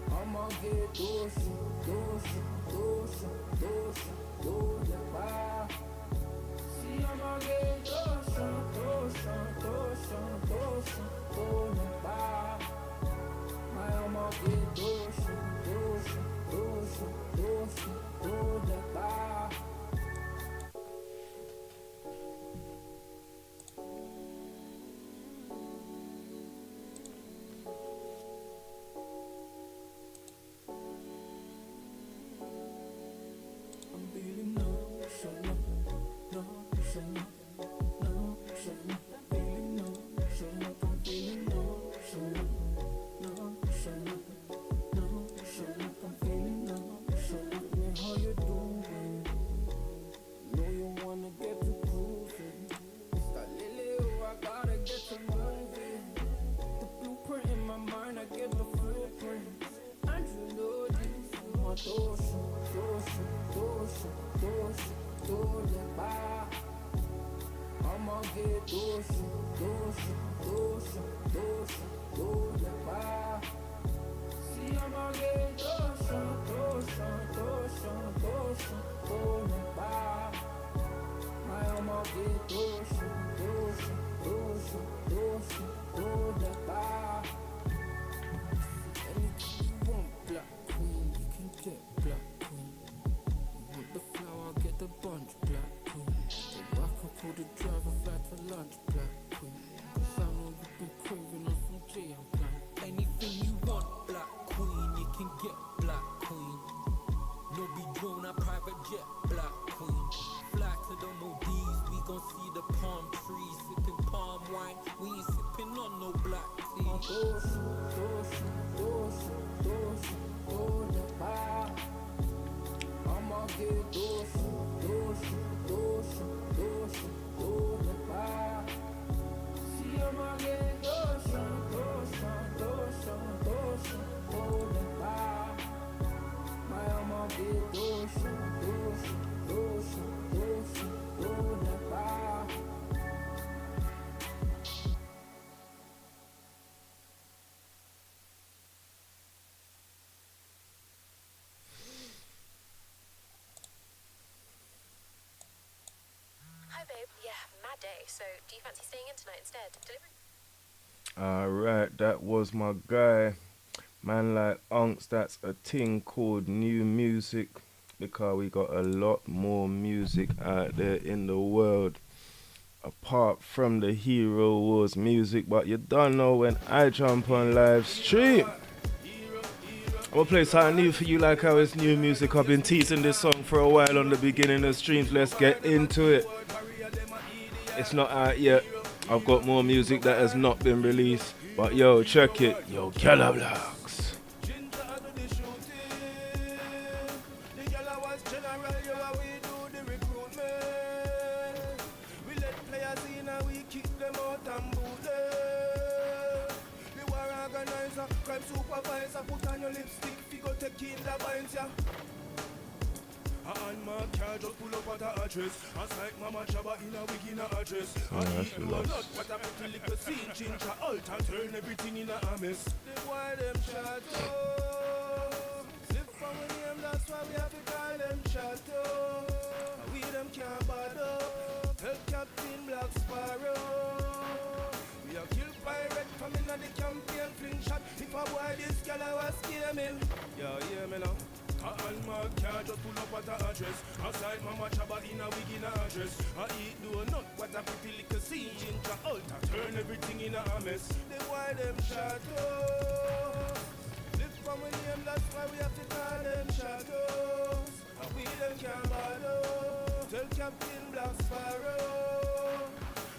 I'ma get doce, doce, doce, doce, doce, pá. See, I'ma get doce, doce, doce, doce, doce, pá. Mas I'ma get doce, doce, doce, doce, doce, pá. I'ma get doce, doce, doce, doce, doce, pá. See, I'ma get doce, doce, doce, doce, doce, pá. Mas I'ma get doce, doce, doce, doce, doce, pá. Anything you want, black queen, you can get black queen. You want the flower, get the bunch, black queen. I can call the driver flat for lunch, black queen. Cause I know you've been craving on some J, I'm blind. Anything you want, black queen, you can get black queen. No be drone, a private jet, black queen. Fly to the Maldives, we gon' see the palm trees. Sipping palm wine, we ain't sipping on no black tea. Doce, doce, doce, doce, doce, pá. I'ma get doce, doce, doce, doce, doce, pá. See, I'ma get doce, doce, doce, doce, doce, pá. Mas I'ma get doce, doce, doce, doce, doce, pá. Hi babe, yeah, mad day. So do you fancy staying in tonight instead? Delivery? Alright, that was my guy. Man like Unks, that's a thing called new music, because we got a lot more music out there in the world apart from the Hero Wars music. But you don't know, when I jump on live stream, I'm gonna play something new for you, like how it's new music. I've been teasing this song for a while on the beginning of streams. Let's get into it. It's not out yet. I've got more music that has not been released. But yo, check it. Yo, Galliwasp. Supervisor, put on your lipstick, figure take in the binds, yeah. And my car just pull up at the address. And like Mama Chaba in a wig in a address. And eat no nut, what a pretty little scene. Change a altar, turn everything in a mess. The boy them shadow. Slip from a name, that's why we have to call them shadow. We them can't bother. Tell Captain Black Sparrow. We are killed pirate from in the campaign, fling shot. If a boy this girl I was scamming. Yeah, hear me now. And my car just pull up at the address. Outside Mama Chaba in a wig in a address. I eat do nut, what a pretty little scene. Change a altar, turn everything in a mess. The boy them shadows. Live from a name, that's why we have to call them shadows. And we them can't bother. Tell Captain Black Sparrow.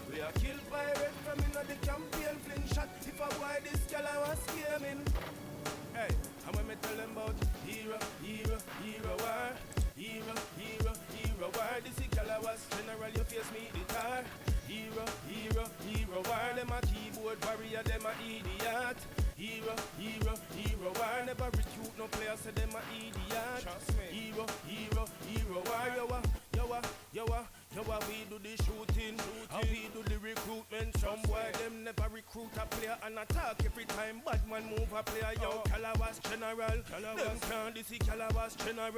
We are killed pirate from in the campaign, fling shot. If a boy this girl I was scamming. Hey, and when me tell them about hero, war. Hero, war. This is Galliwasp, general, you face me the tar. Hero, war. Them a keyboard warrior, them a idiot. Hero, war. Never recruit no player, say them a idiot. Trust me. Hero, war. Yo, how we do the shooting, how we do the recruitment. Some boy them never recruit a player and attack every time bad man move a player. Yo, Galliwasp general, them can't see Galliwasp general.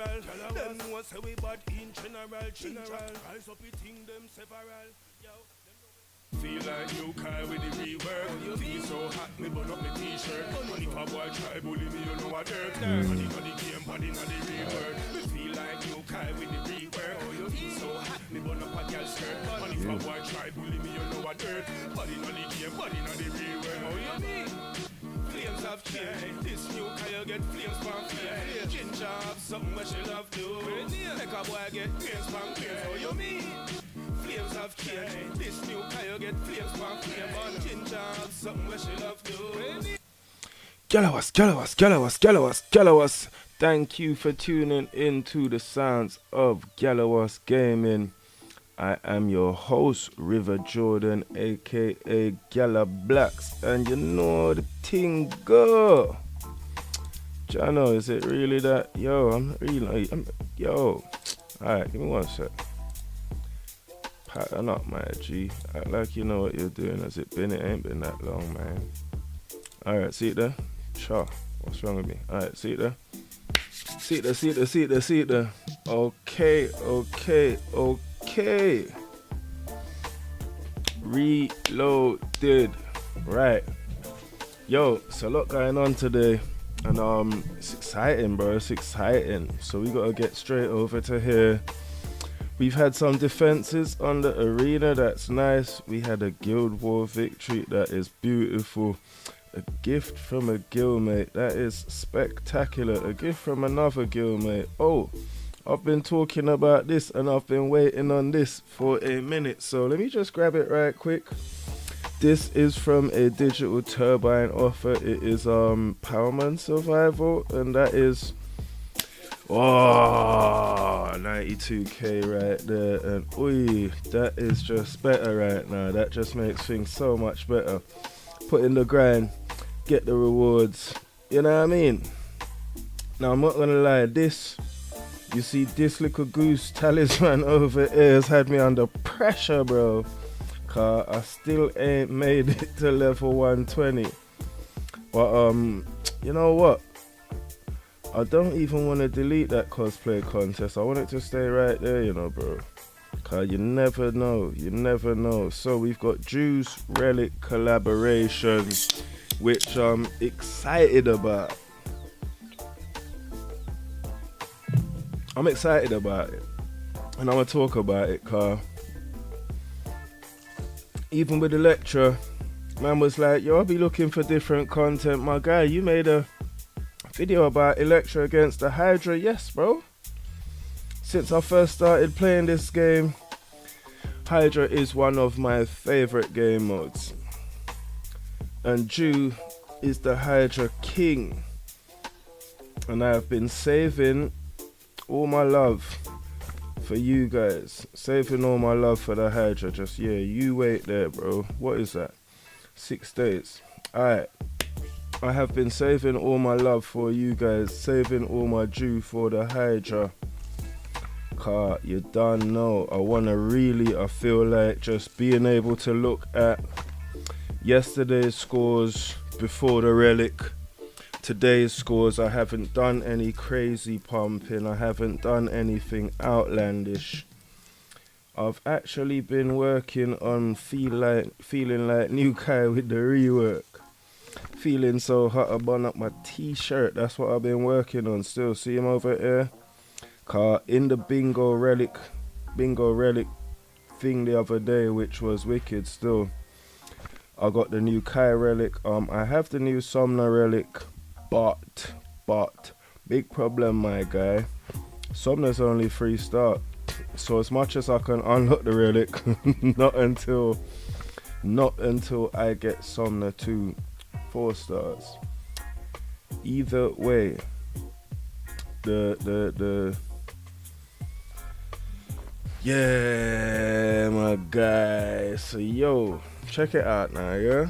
Them know say we bad in general. Rise up it thing them several. Yo. Feel like you Kyle with the rework. Feel so hot, me burn up my t-shirt. And if a boy try bully me, you know what dirt. Body on the game, body on the rework. Feel like you Kyle with the rework. Feel so hot, me burn up a girl's skirt. And if a boy try bully me, you know what dirt. Body on the game, body on the rework. How you mean? Flames have changed. This new Kyle get flames from flames. Ginger have something where she love to. Make a boy get flames from flames. How you mean? Flames have changed. This new Kyle get flames from flames. And Ginger have something where she love to. Galliwasp. Thank you for tuning in to the sounds of Galliwasp Gaming. I am your host, River Jordan, aka Gala Blacks, and you know the thing go. Jano, is it really that? Yo, yo. Alright, give me one sec. Pattern up, my G. Act like you know what you're doing. Has it been? It ain't been that long, man. Alright, see it there? Sure. What's wrong with me? Alright, see it there? See it there. Okay. Reloaded. Right. Yo, it's a lot going on today. And it's exciting, bro. It's exciting. So we gotta get straight over to here. We've had some defenses on the arena. That's nice. We had a Guild War victory. That is beautiful. A gift from a guildmate. That is spectacular. A gift from another guildmate. Oh, I've been talking about this and I've been waiting on this for a minute. So let me just grab it right quick. This is from a Digital Turbine offer. It is Powerman Survival, and that is 92k right there. And oi, that is just better right now. That just makes things so much better. Put in the grind, get the rewards, you know what I mean? Now I'm not gonna lie, this little goose talisman over here has had me under pressure, bro, cause I still ain't made it to level 120. But you know what, I don't even want to delete that cosplay contest. I want it to stay right there, you know, bro. Cause you never know. So we've got Juice Relic collaboration, which I'm excited about. I'm excited about it, and I'm gonna talk about it. Cause even with the lecture, man was like, "Yo, I'll be looking for different content." My guy, you made a video about Electra against the Hydra. Yes, bro. Since I first started playing this game, Hydra is one of my favorite game modes. And Jew is the Hydra king. And I have been saving all my love for you guys. Saving all my love for the Hydra. Just, yeah, you wait there, bro. What is that? 6 days. Alright. I have been saving all my love for you guys. Saving all my Jew for the Hydra. Car, you don't know. I feel like just being able to look at yesterday's scores before the Relic, today's scores. I haven't done any crazy pumping. I haven't done anything outlandish. I've actually been working on feeling like New Kai with the rework. Feeling so hot, I bun up my t-shirt. That's what I've been working on still. See him over here? Car in the bingo relic thing the other day, which was wicked still. I got the new Kai relic. I have the new Somna relic, but big problem, my guy. Somna's only 3 star. So as much as I can unlock the relic, not until I get Somna 2 4 stars. Either way, yeah, my guy. So yo, check it out now, yeah.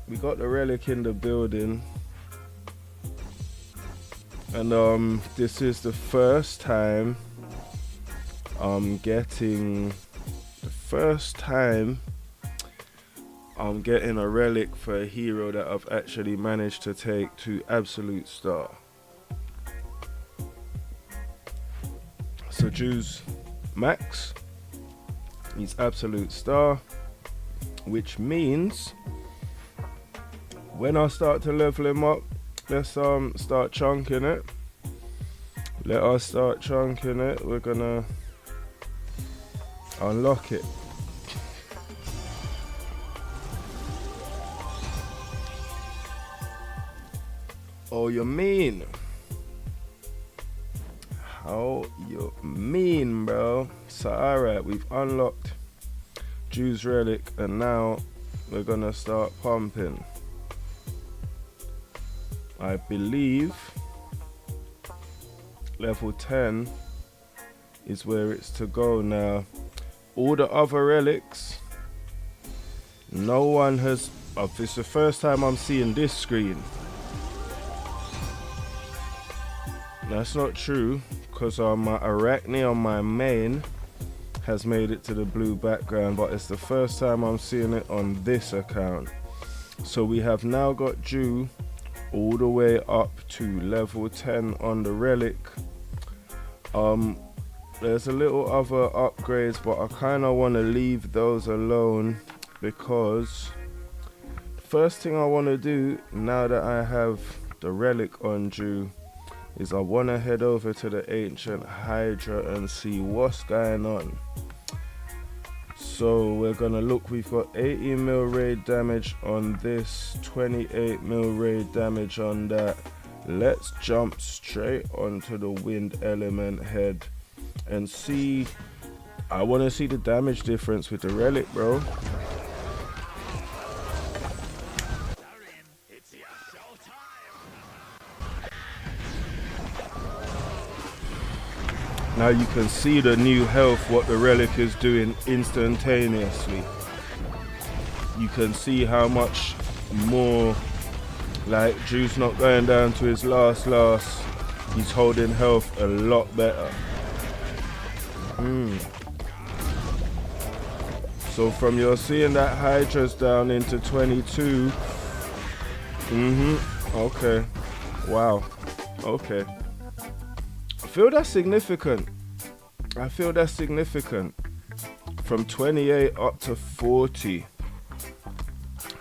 We got the Relic in the building, and this is the first time I'm getting the first time I'm getting a relic for a hero that I've actually managed to take to absolute star. So Juice Max, he's absolute star, which means when I start to level him up, let's start chunking it. Let us start chunking it. We're gonna unlock it. Oh, you mean? How you mean, bro? So alright, we've unlocked Jew's Relic, and now we're gonna start pumping. I believe level 10 is where it's to go now. All the other relics, no one has. It's the first time I'm seeing this screen. That's not true, because my Arachne on my main has made it to the blue background, but it's the first time I'm seeing it on this account. So we have now got Jew all the way up to level 10 on the relic. There's a little other upgrades, but I kind of want to leave those alone, because first thing I want to do now that I have the relic on Jew is I want to head over to the Ancient Hydra and see what's going on. So we're gonna look, we've got 80 mil raid damage on this, 28 mil raid damage on that. Let's jump straight onto the wind element head and see. I want to see the damage difference with the relic, bro. Now you can see the new health, what the relic is doing instantaneously. You can see how much more, like, Drew's not going down to his last. He's holding health a lot better. So from you're seeing that Hydra's down into 22. Okay. Wow. Okay. I feel that's significant. From 28 up to 40.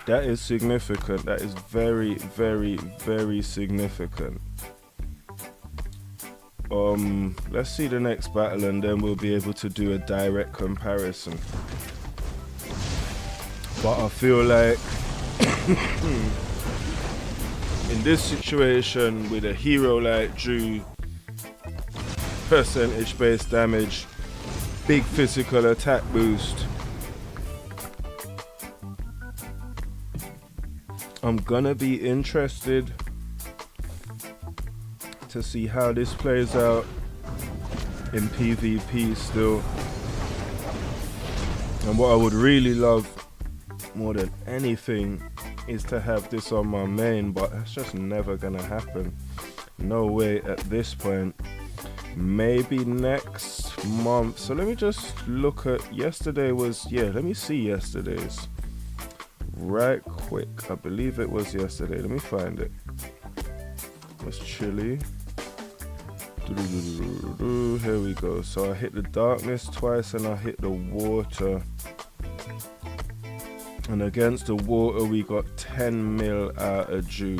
That is significant. That is very, very, very significant. Let's see the next battle, and then we'll be able to do a direct comparison. But I feel like in this situation with a hero like Drew, percentage based damage, big physical attack boost, I'm gonna be interested to see how this plays out in PvP still. And what I would really love more than anything is to have this on my main, but that's just never gonna happen. No way at this point. Maybe next month. So let me just look at yesterday was, yeah, let me see yesterday's right quick. I believe it was yesterday. Let me find it. It's chilly. Here we go. So I hit the darkness twice and I hit the water. And against the water we got 10 mil out of Jew.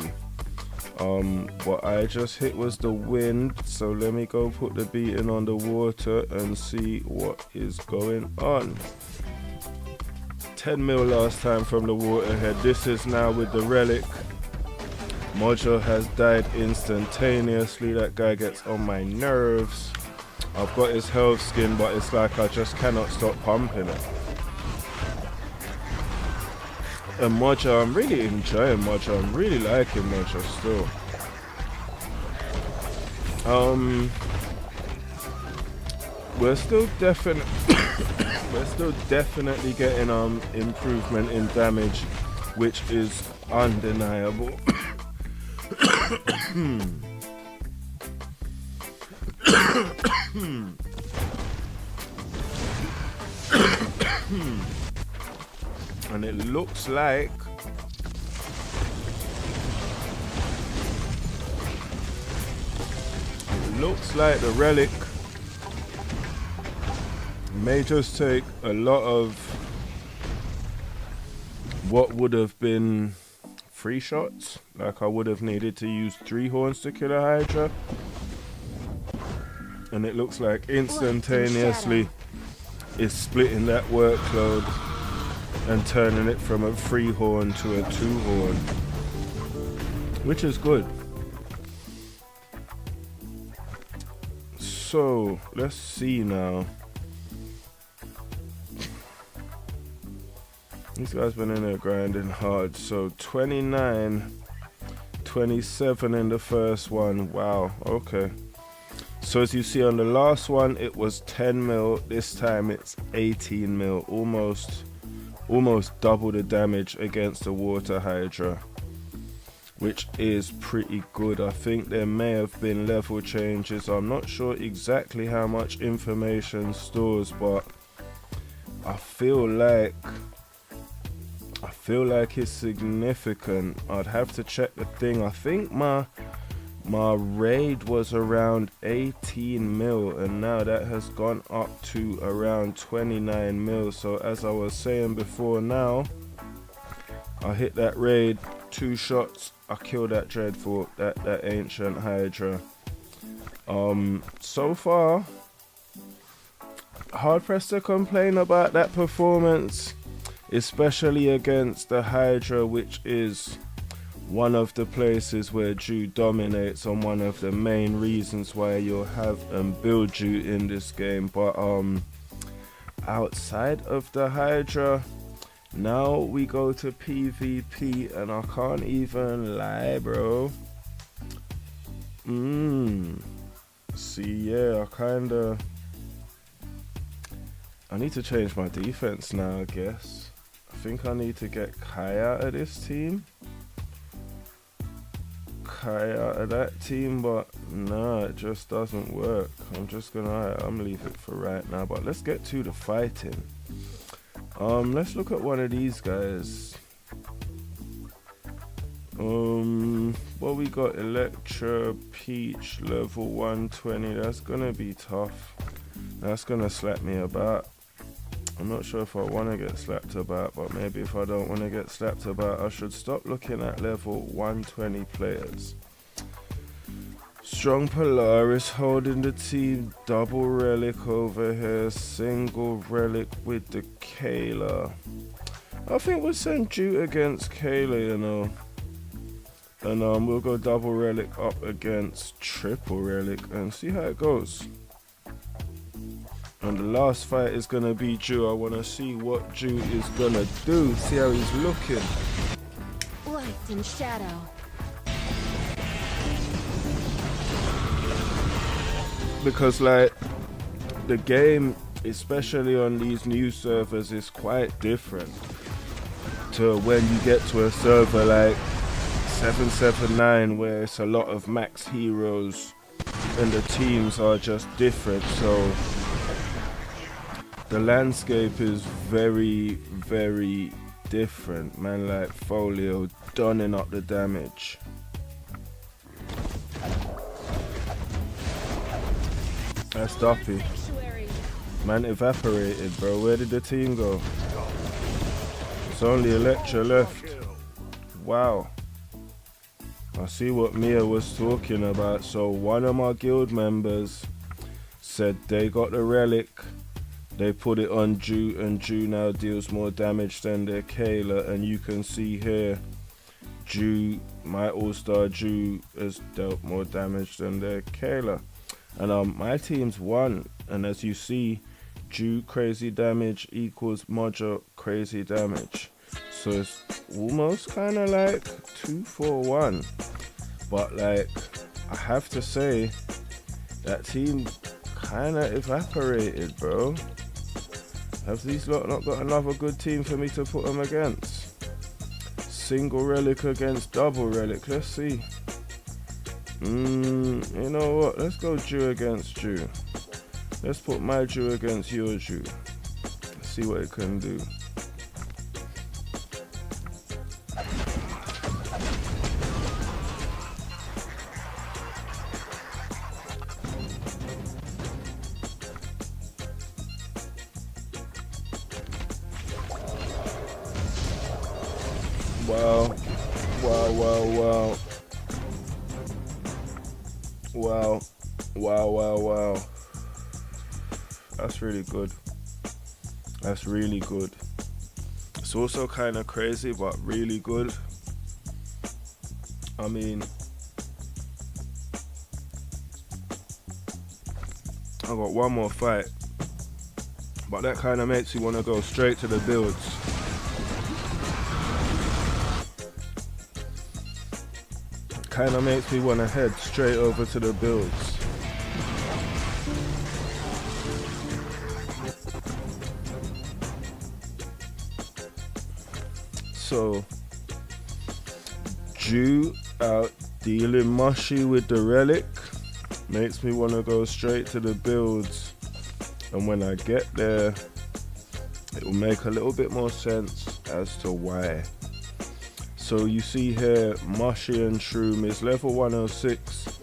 What I just hit was the wind, so let me go put the beating on the water and see what is going on. 10 mil last time from the waterhead. This is now with the relic. Mojo has died instantaneously. That guy gets on my nerves. I've got his health skin, but it's like I just cannot stop pumping it. And Mojo, I'm really enjoying Mojo. I'm really liking Mojo still. We're still definitely getting improvement in damage, which is undeniable. And it looks like the Relic may just take a lot of what would have been 3 shots. Like, I would have needed to use 3 horns to kill a Hydra. And it looks like instantaneously it's splitting that workload and turning it from a 3 horn to a 2 horn, which is good. So let's see now. These guys been in there grinding hard. So 29, 27 in the first one. Wow, okay. So as you see on the last one, it was 10 mil. This time it's 18 mil. Almost double the damage against the water Hydra, which is pretty good. I think there may have been level changes. I'm not sure exactly how much information stores, but I feel like it's significant. I'd have to check the thing. I think my raid was around 18 mil, and now that has gone up to around 29 mil. So as I was saying before, now I hit that raid, 2 shots, I killed that dreadful, that ancient Hydra. So far, hard pressed to complain about that performance, especially against the Hydra, which is one of the places where Jew dominates, and one of the main reasons why you'll have and build Jew in this game. But outside of the Hydra, now we go to PvP, and I can't even lie, bro. See, yeah, I need to change my defense now, I guess. I think I need to get Kai out of this team. Kai out of that team, but no, it just doesn't work. I'm leave it for right now, but let's get to the fighting. Let's look at one of these guys. What we got? Electra, Peach, level 120. That's gonna be tough. That's gonna slap me about. I'm not sure if I want to get slapped about, but maybe if I don't want to get slapped about, I should stop looking at level 120 players. Strong Polaris holding the team, double Relic over here, single Relic with the Kayla. I think we'll send Jew against Kayla, you know. And we'll go double Relic up against triple Relic and see how it goes. And the last fight is gonna be Jew. I wanna see what Jew is gonna do. See how he's looking. Light and shadow. Because like the game, especially on these new servers, is quite different to when you get to a server like 779 where it's a lot of max heroes and the teams are just different. So the landscape is very, very different. Man like Folio donning up the damage. That's Duffy. Man evaporated, bro. Where did the team go? It's only Electra left. Wow. I see what Mia was talking about. So one of my guild members said they got the Relic. They put it on Jew, and Jew now deals more damage than their Kayla. And you can see here, Jew, my all-star Jew, has dealt more damage than their Kayla. And my team's won. And as you see, Jew crazy damage equals Mojo crazy damage. So it's almost kind of like 2-4-1. But like, I have to say, that team kind of evaporated, bro. Have these lot not got another good team for me to put them against? Single Relic against double Relic. Let's see. You know what? Let's go Jew against Jew. Let's put my Jew against your Jew. Let's see what it can do. Wow. Wow, wow, wow. Wow. Wow, wow, wow. That's really good. That's really good. It's also kind of crazy, but really good. I mean, I got one more fight, but that kind of makes you want to go straight to the builds. Kind of makes me want to head straight over to the builds. So, Jew out dealing mushy with the Relic makes me want to go straight to the builds, and when I get there it will make a little bit more sense as to why. So you see here, Mushy and Shroom is level 106,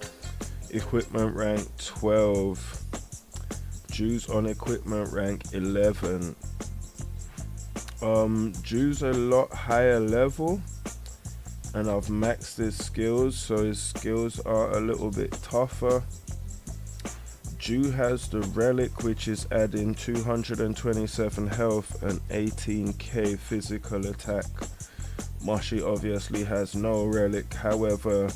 equipment rank 12, Jew's on equipment rank 11. Jew's a lot higher level, and I've maxed his skills, so his skills are a little bit tougher. Jew has the Relic, which is adding 227 health and 18k physical attack. Mushy obviously has no Relic, however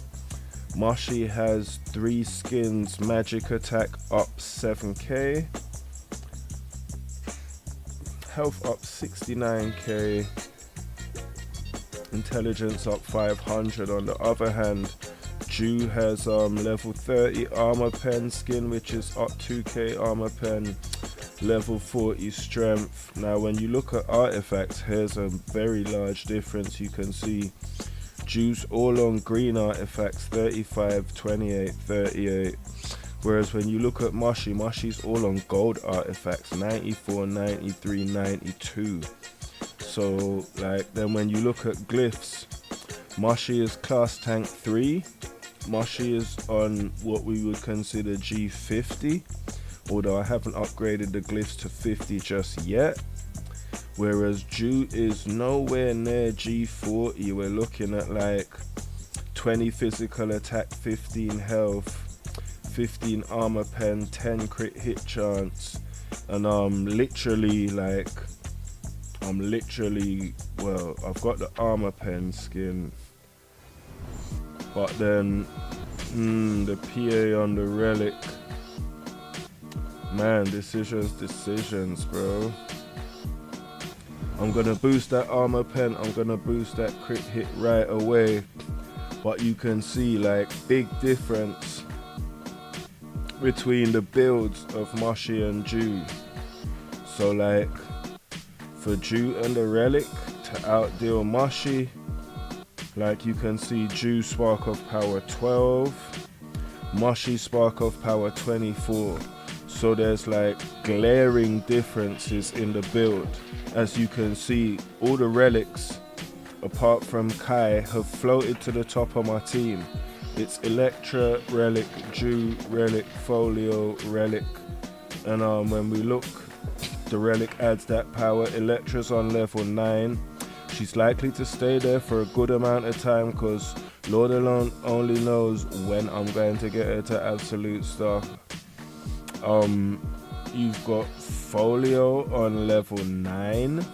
Mushy has 3 skins, magic attack up 7k, health up 69k, intelligence up 500. On the other hand, Jew has level 30 armor pen skin, which is up 2k armor pen, level 40 strength. Now when you look at artifacts, here's a very large difference. You can see Jew's all on green artifacts, 35, 28, 38, whereas when you look at Mushy's all on gold artifacts, 94, 93, 92. So like, then when you look at glyphs, Mushy is class tank 3, Mushy is on what we would consider G50, although I haven't upgraded the glyphs to 50 just yet, whereas Jew is nowhere near G40. We're looking at like 20 physical attack, 15 health, 15 armor pen, 10 crit hit chance, and well, I've got the armor pen skin, but then the PA on the Relic, man, decisions, bro. I'm gonna boost that armor pen, I'm gonna boost that crit hit right away, but you can see like big difference between the builds of Mushy and Jew. So like, for Jew and the Relic to outdeal Mushy, like you can see Jew spark of power 12, Mushy spark of power 24. So there's like glaring differences in the build. As you can see, all the relics apart from Kai have floated to the top of my team. It's Electra, Relic, Jew, Relic, Folio, Relic, and when we look, the Relic adds that power. Electra's on level 9. She's likely to stay there for a good amount of time, because Lord alone only knows when I'm going to get her to absolute star. You've got Folio on level 9.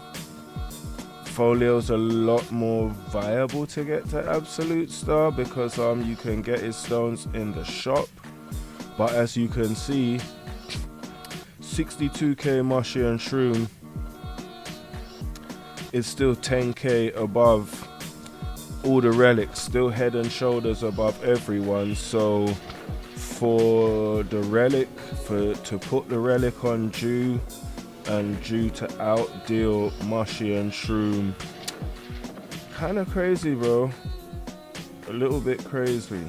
Folio's a lot more viable to get to absolute star because you can get his stones in the shop. But as you can see, 62k Mushy and Shroom is still 10k above all the relics, still head and shoulders above everyone. So for the Relic, to put the Relic on Jew and Jew to outdeal Mushy and Shroom, kind of crazy, bro. A little bit crazy.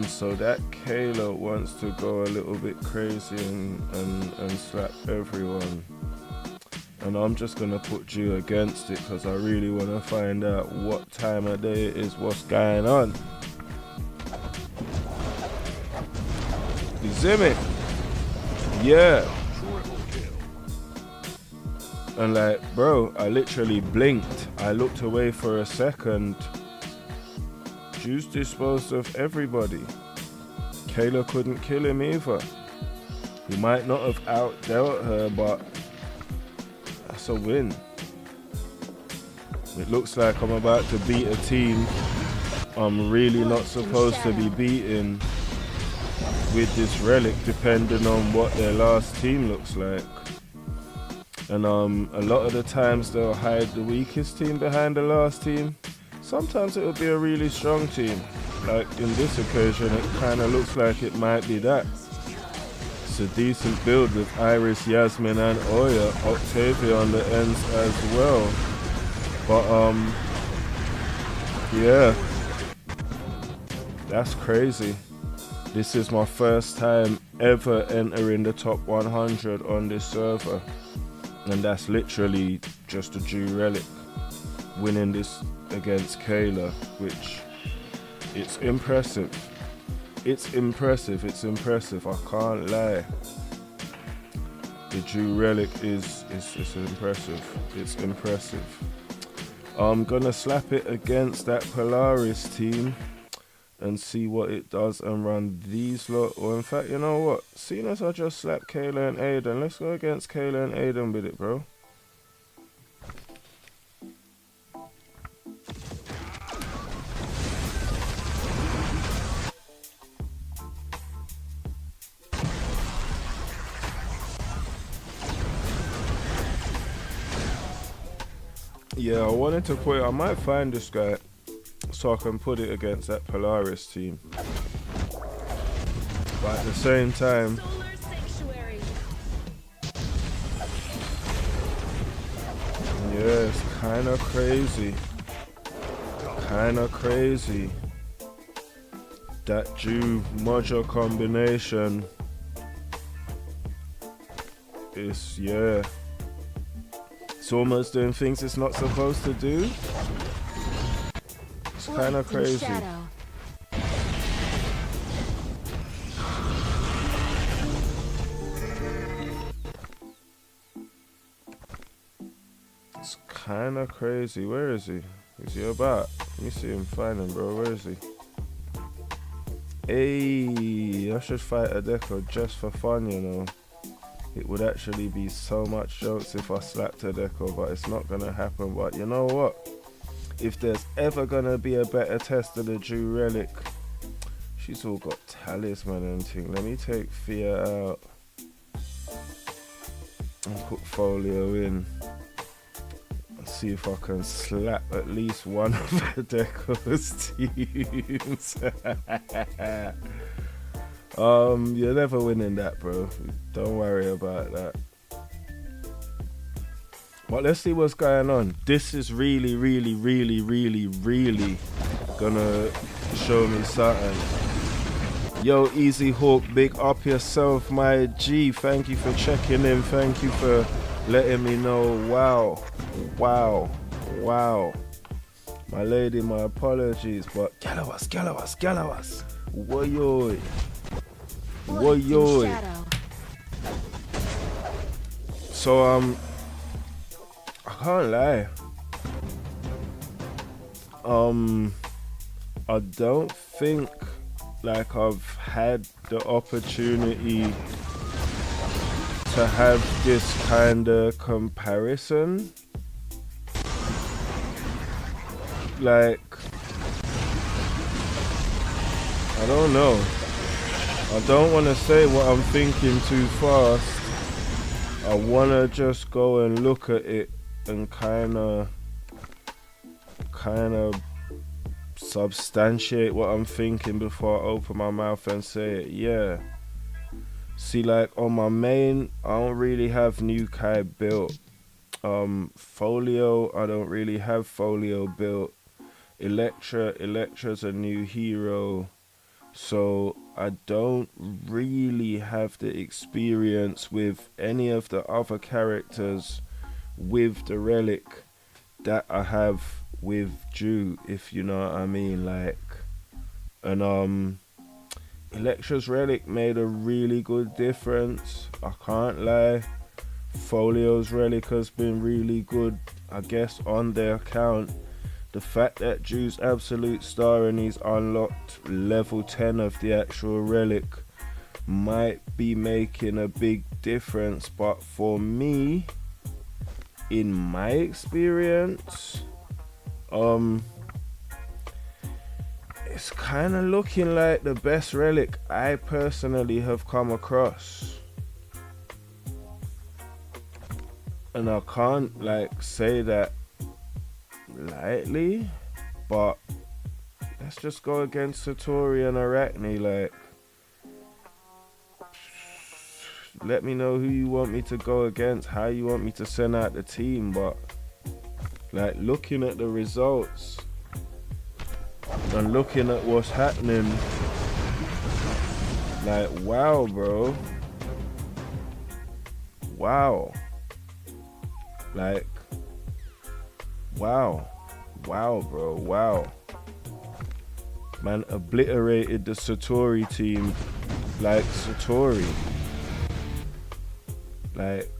So that Kayla wants to go a little bit crazy and slap everyone, and I'm just gonna put Jew against it because I really want to find out what time of day it is, what's going on. You see me? Yeah. And like, bro, I literally blinked. I looked away for a second. Juice disposed of everybody. Kayla couldn't kill him either. He might not have outdealt her, but that's a win. It looks like I'm about to beat a team I'm really not supposed to be beating with this relic, depending on what their last team looks like. And a lot of the times they'll hide the weakest team behind the last team. Sometimes it'll be a really strong team. Like in this occasion, it kind of looks like it might be that. It's a decent build with Iris, Yasmin and Oya, Octavia on the ends as well. But yeah, that's crazy. This is my first time ever entering the top 100 on this server. And that's literally just a Jew relic winning this against Kayla, which it's impressive. It's impressive, I can't lie. The Jew relic is impressive. It's impressive. I'm gonna slap it against that Polaris team and see what it does and run these lot. Or in fact, you know what? Seeing as I just slapped Kayla and Aiden, let's go against Kayla and Aiden with it, bro. Yeah, I wanted to put it, I might find this guy so I can put it against that Polaris team. But at the same time, yeah, it's kind of crazy. That Jew module combination is, yeah. It's almost doing things it's not supposed to do. It's kind of crazy. It's kind of crazy. Where is he? Is he about? Let me see him find him, bro. Where is he? Hey, I should fight a deco just for fun, you know. It would actually be so much jokes if I slapped a deco, but it's not gonna happen. But you know what? If there's ever gonna be a better test of the Jew relic, she's all got talisman and thing. Let me take Fear out and put Folio in and see if I can slap at least one of the deco's teams. You're never winning that, bro. Don't worry about that. But let's see what's going on. This is really gonna show me something. Yo, Easy Hawk, big up yourself, my G. Thank you for checking in. Thank you for letting me know. Wow. My lady, my apologies, but Galliwasp. Woyoy. So I can't lie. I don't think like I've had the opportunity to have this kind of comparison. Like, I don't know. I don't want to say what I'm thinking too fast. I want to just go and look at it and kind of substantiate what I'm thinking before I open my mouth and say it. Yeah. See, like on my main, I don't really have new Kai built. Folio, I don't really have Folio built. Electra's a new hero. So I don't really have the experience with any of the other characters with the relic that I have with Jew, if you know what I mean. Like, and Electra's relic made a really good difference. I can't lie. Folio's relic has been really good, I guess, on their account. The fact that Drew's absolute star and he's unlocked level 10 of the actual relic might be making a big difference, but for me, in my experience, it's kind of looking like the best relic I personally have come across. And I can't like say that lightly, but let's just go against Satori and Arachne. Like, let me know who you want me to go against, how you want me to send out the team, but like looking at the results and looking at what's happening, like, wow, bro. Wow. Like, wow. Wow, bro. Wow. Man obliterated the Satori team like Satori. Like,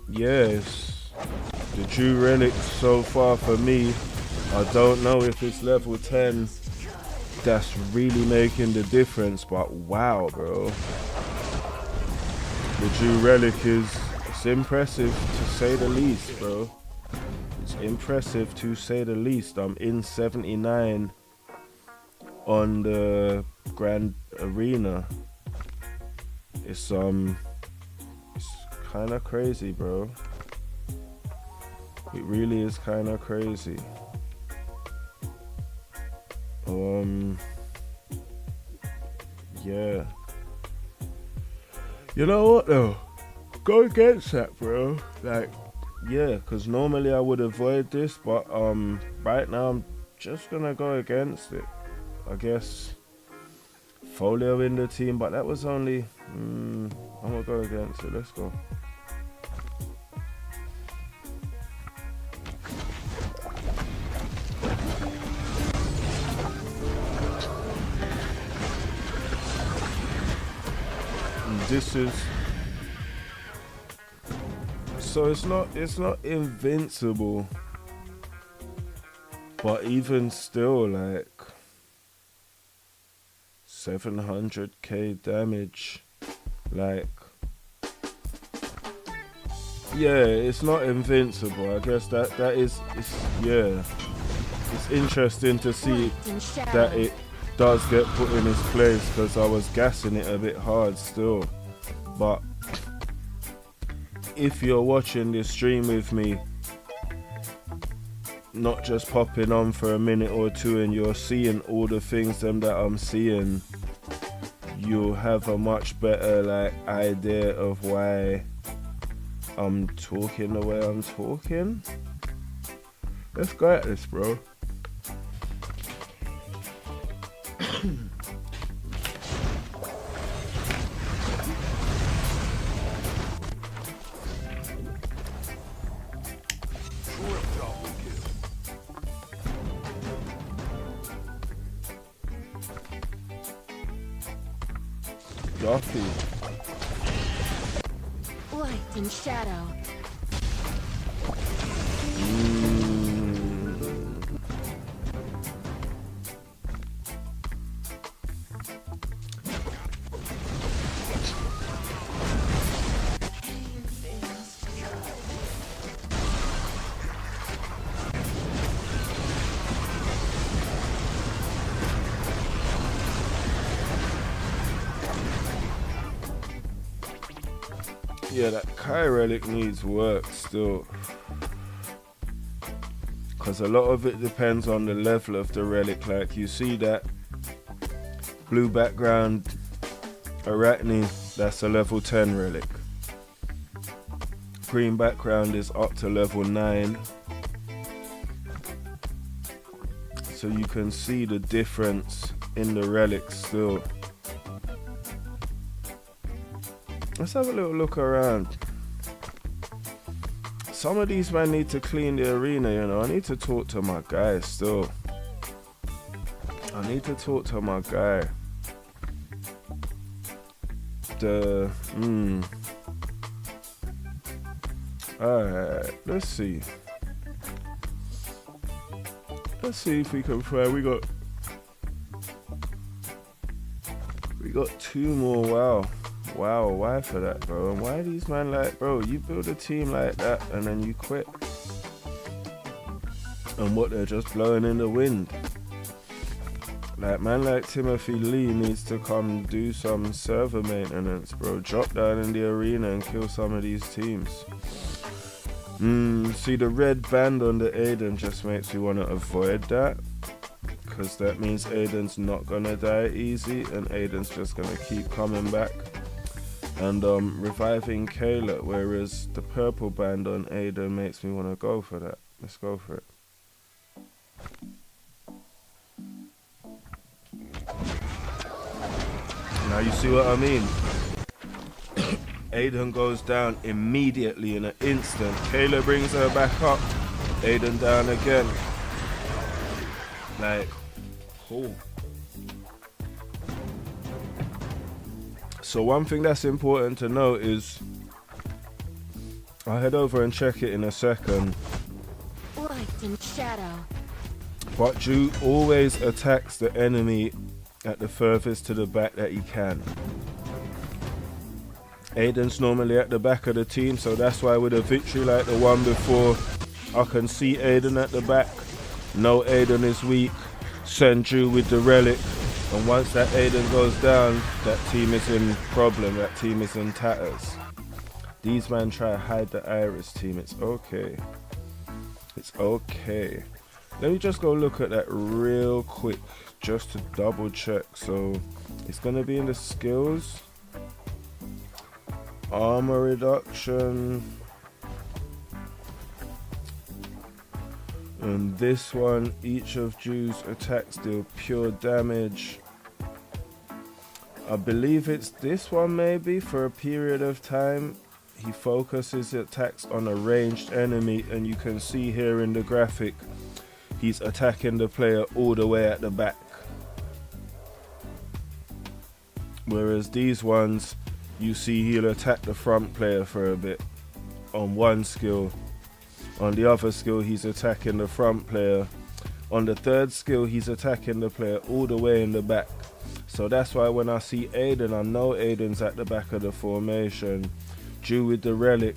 yes, the Drew relic so far for me, I don't know if it's level 10 that's really making the difference, but wow, bro. The Drew relic it's impressive to say the least, bro. It's impressive to say the least. I'm in 79 on the Grand Arena. It's kind of crazy, bro. It really is kind of crazy. Yeah. You know what though? Go against that, bro. Like, yeah, because normally I would avoid this, but right now I'm just gonna go against it. I guess Folio in the team, but that was only I'm gonna go against it. Let's go. And this is so it's not invincible, but even still, like 700k damage, like, yeah, it's not invincible. I guess that is, yeah, it's interesting to see that it does get put in its place, because I was gassing it a bit hard still. But if you're watching this stream with me, not just popping on for a minute or two, and you're seeing all the things that I'm seeing, you'll have a much better like idea of why I'm talking the way I'm talking. Let's go at this, bro. Light and shadow. Yeah, that Kai relic needs work still, because a lot of it depends on the level of the relic. Like, you see that blue background Arachne, that's a level 10 relic. Green background is up to level 9, so you can see the difference in the relics still. Let's have a little look around. Some of these men need to clean the arena, you know. I need to talk to my guy still. I need to talk to my guy. the alright, let's see if we can find. We got 2 more. Wow, why for that, bro? And why these man like, bro, you build a team like that and then you quit, and what, they're just blowing in the wind? Like, man like Timothy Lee needs to come do some server maintenance, bro. Drop down in the arena and kill some of these teams. See, the red band on the Aiden just makes me want to avoid that, because that means Aiden's not gonna die easy, and Aiden's just gonna keep coming back and reviving Kayla, whereas the purple band on Aiden makes me want to go for that. Let's go for it. Now you see what I mean? Aiden goes down immediately in an instant. Kayla brings her back up. Aiden down again. Like, cool. So one thing that's important to note is, I'll head over and check it in a second, Light and shadow. but Ju always attacks the enemy at the furthest to the back that he can. Aiden's normally at the back of the team, so that's why with a victory like the one before, I can see Aiden at the back. No, Aiden is weak. Send Ju with the relic, and once that Aiden goes down, that team is in problem. That team is in tatters. These men try to hide the Iris team. It's okay. It's okay. Let me just go look at that real quick, just to double check. So it's gonna be in the skills. Armor reduction, and this one, each of Ju's attacks deal pure damage. I believe it's this one, maybe. For a period of time he focuses attacks on a ranged enemy, and you can see here in the graphic he's attacking the player all the way at the back, whereas these ones, you see he'll attack the front player for a bit on one skill. On the other skill, he's attacking the front player. On the third skill, he's attacking the player all the way in the back. So that's why when I see Aiden, I know Aiden's at the back of the formation. Ju with the relic,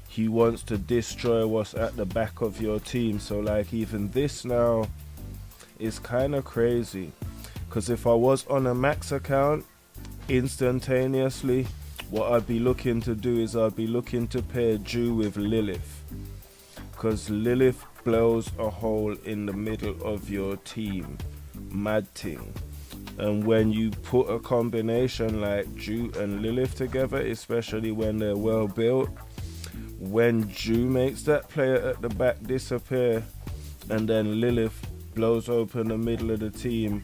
he wants to destroy what's at the back of your team. So like, even this now is kind of crazy, because if I was on a max account, instantaneously, what I'd be looking to do is I'd be looking to pair Ju with Lilith, because Lilith blows a hole in the middle of your team. Mad thing. And when you put a combination like Ju and Lilith together, especially when they're well built, when Ju makes that player at the back disappear and then Lilith blows open the middle of the team,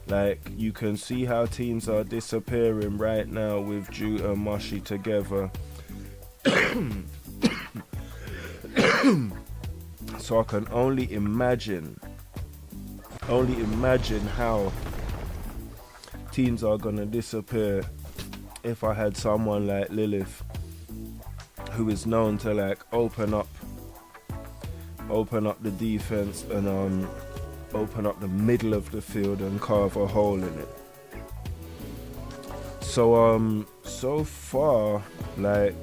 like, you can see how teams are disappearing right now with Ju and Moshi together. So I can only imagine how teams are gonna disappear if I had someone like Lilith, who is known to like open up the defense and open up the middle of the field and carve a hole in it. So so far, like,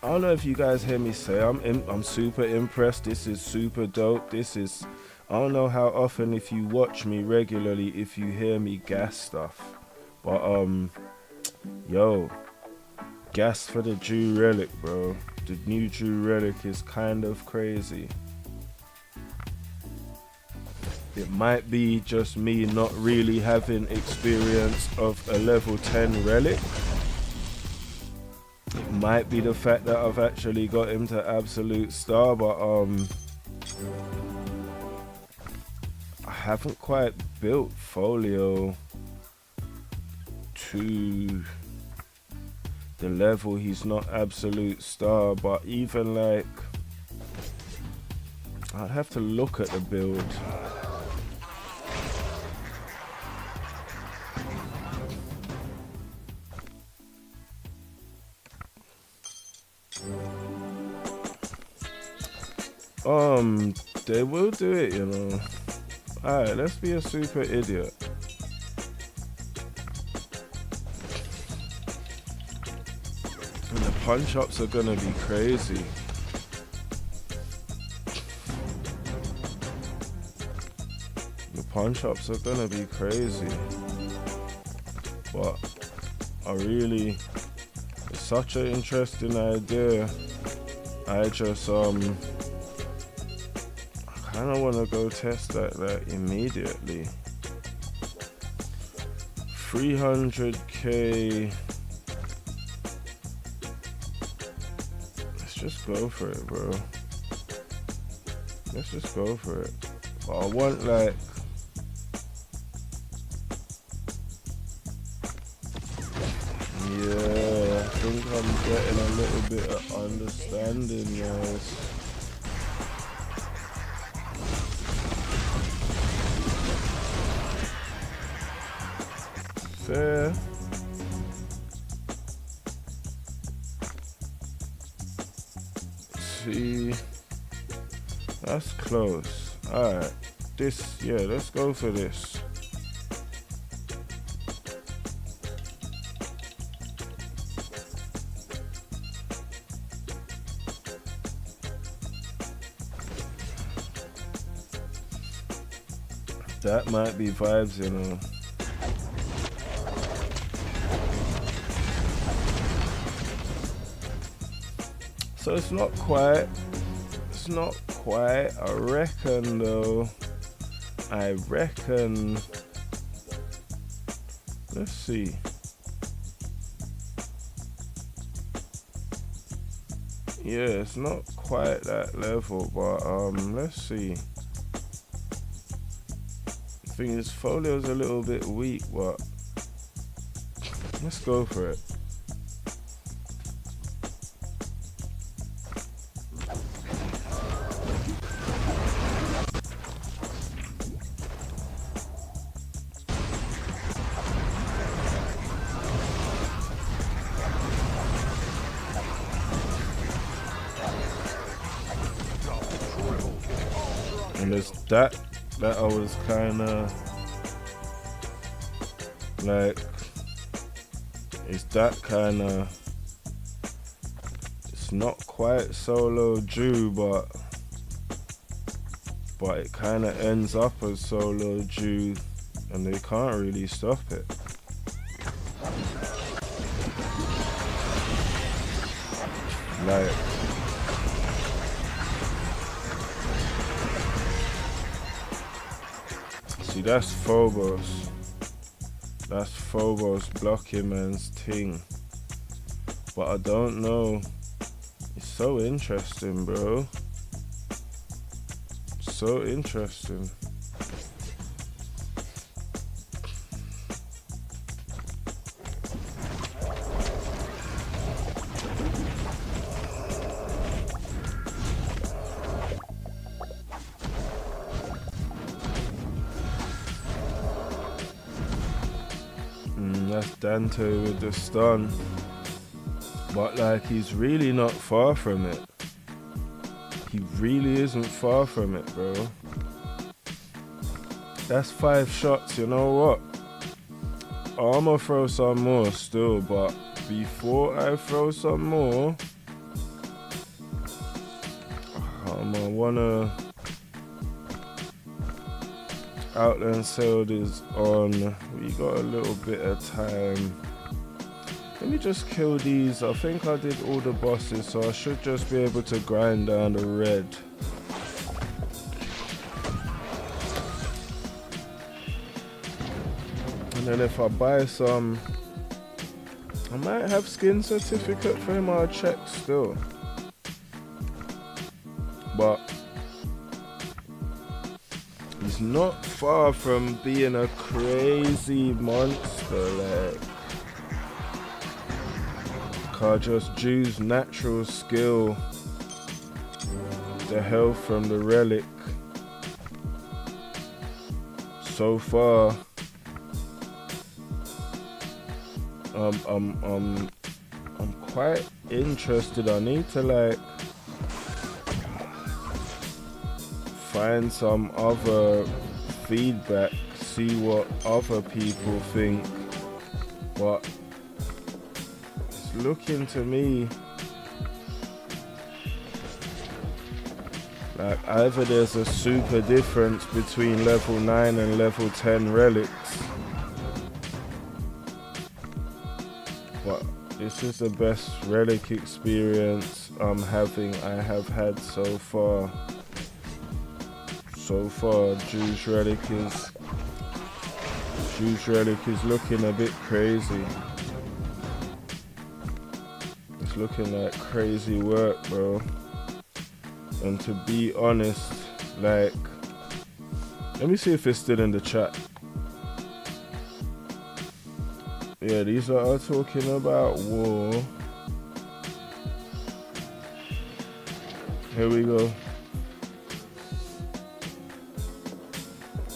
I don't know if you guys hear me say I'm super impressed. This is super dope. This is, I don't know how often, if you watch me regularly, if you hear me gas stuff, but yo, gas for the Ju relic, bro. The new Ju relic is kind of crazy. It might be just me not really having experience of a level 10 relic. It might be the fact that I've actually got him to absolute star, but I haven't quite built Folio to the level he's not absolute star. But even like, I'd have to look at the build. they will do it, you know. Alright, let's be a super idiot. And the punch-ups are gonna be crazy. The punch-ups are gonna be crazy. But it's such an interesting idea. I just kind of want to go test that immediately. 300k. Let's just go for it, bro. Let's just go for it. But I want like yeah, I think I'm getting a little bit of understanding, guys. Fair. See, that's close. Alright, let's go for this. That might be vibes, you know. So it's not quite, I reckon though, let's see. Yeah, it's not quite that level, but let's see. I think his folio's a little bit weak, but let's go for it. And there's that I was kinda like, it's not quite solo Jew, but it kinda ends up as solo Jew and they can't really stop it. Like, see, that's Phobos. That's Phobos blocking man's thing. But I don't know. It's so interesting, bro. So interesting. That's Dante with the stun. But like, he's really not far from it. He really isn't far from it, bro. That's 5 shots, you know what? I'ma throw some more still, but before I throw some more, I'ma wanna Outland Sailed is on. We got a little bit of time. Let me just kill these. I think I did all the bosses, so I should just be able to grind down the red. And then if I buy some, I might have skin certificate for him. I'll check still. But he's not far from being a crazy monster, like. Just Jew's natural skill, the health from the relic. So far, I'm quite interested. I need to like find some other feedback, see what other people think, but it's looking to me like either there's a super difference between level 9 and level 10 relics, but this is the best relic experience I have had so far. Juice Relic is looking a bit crazy. It's looking like crazy work, bro. And to be honest, like, let me see if it's still in the chat. Yeah, these are talking about war. Here we go.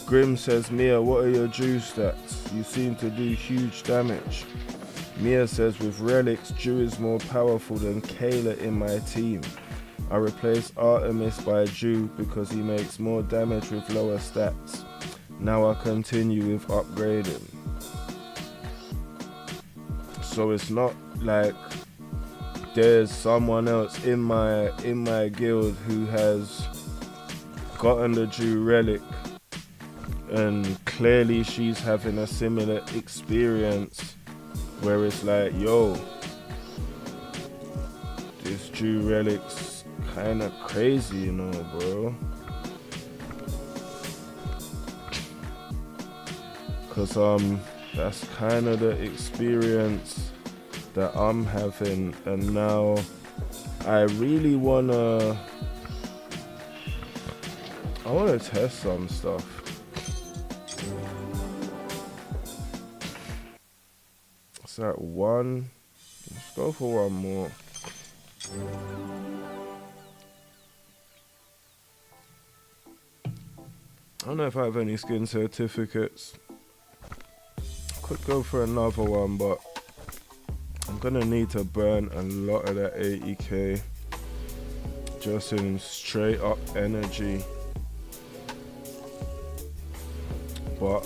Grim says, Mia, what are your juice stats? You seem to do huge damage. Mia says, with relics, Jew is more powerful than Kayla in my team. I replaced Artemis by Jew because he makes more damage with lower stats. Now I continue with upgrading. So it's not like there's someone else in my guild who has gotten the Jew relic and clearly she's having a similar experience where it's like, yo, this Jew relic's kind of crazy, you know, bro. Cause that's kind of the experience that I'm having, and now I really wanna test some stuff. It's that one. Let's go for one more. I don't know if I have any skin certificates. Could go for another one, but I'm gonna need to burn a lot of that 80k just in straight up energy. But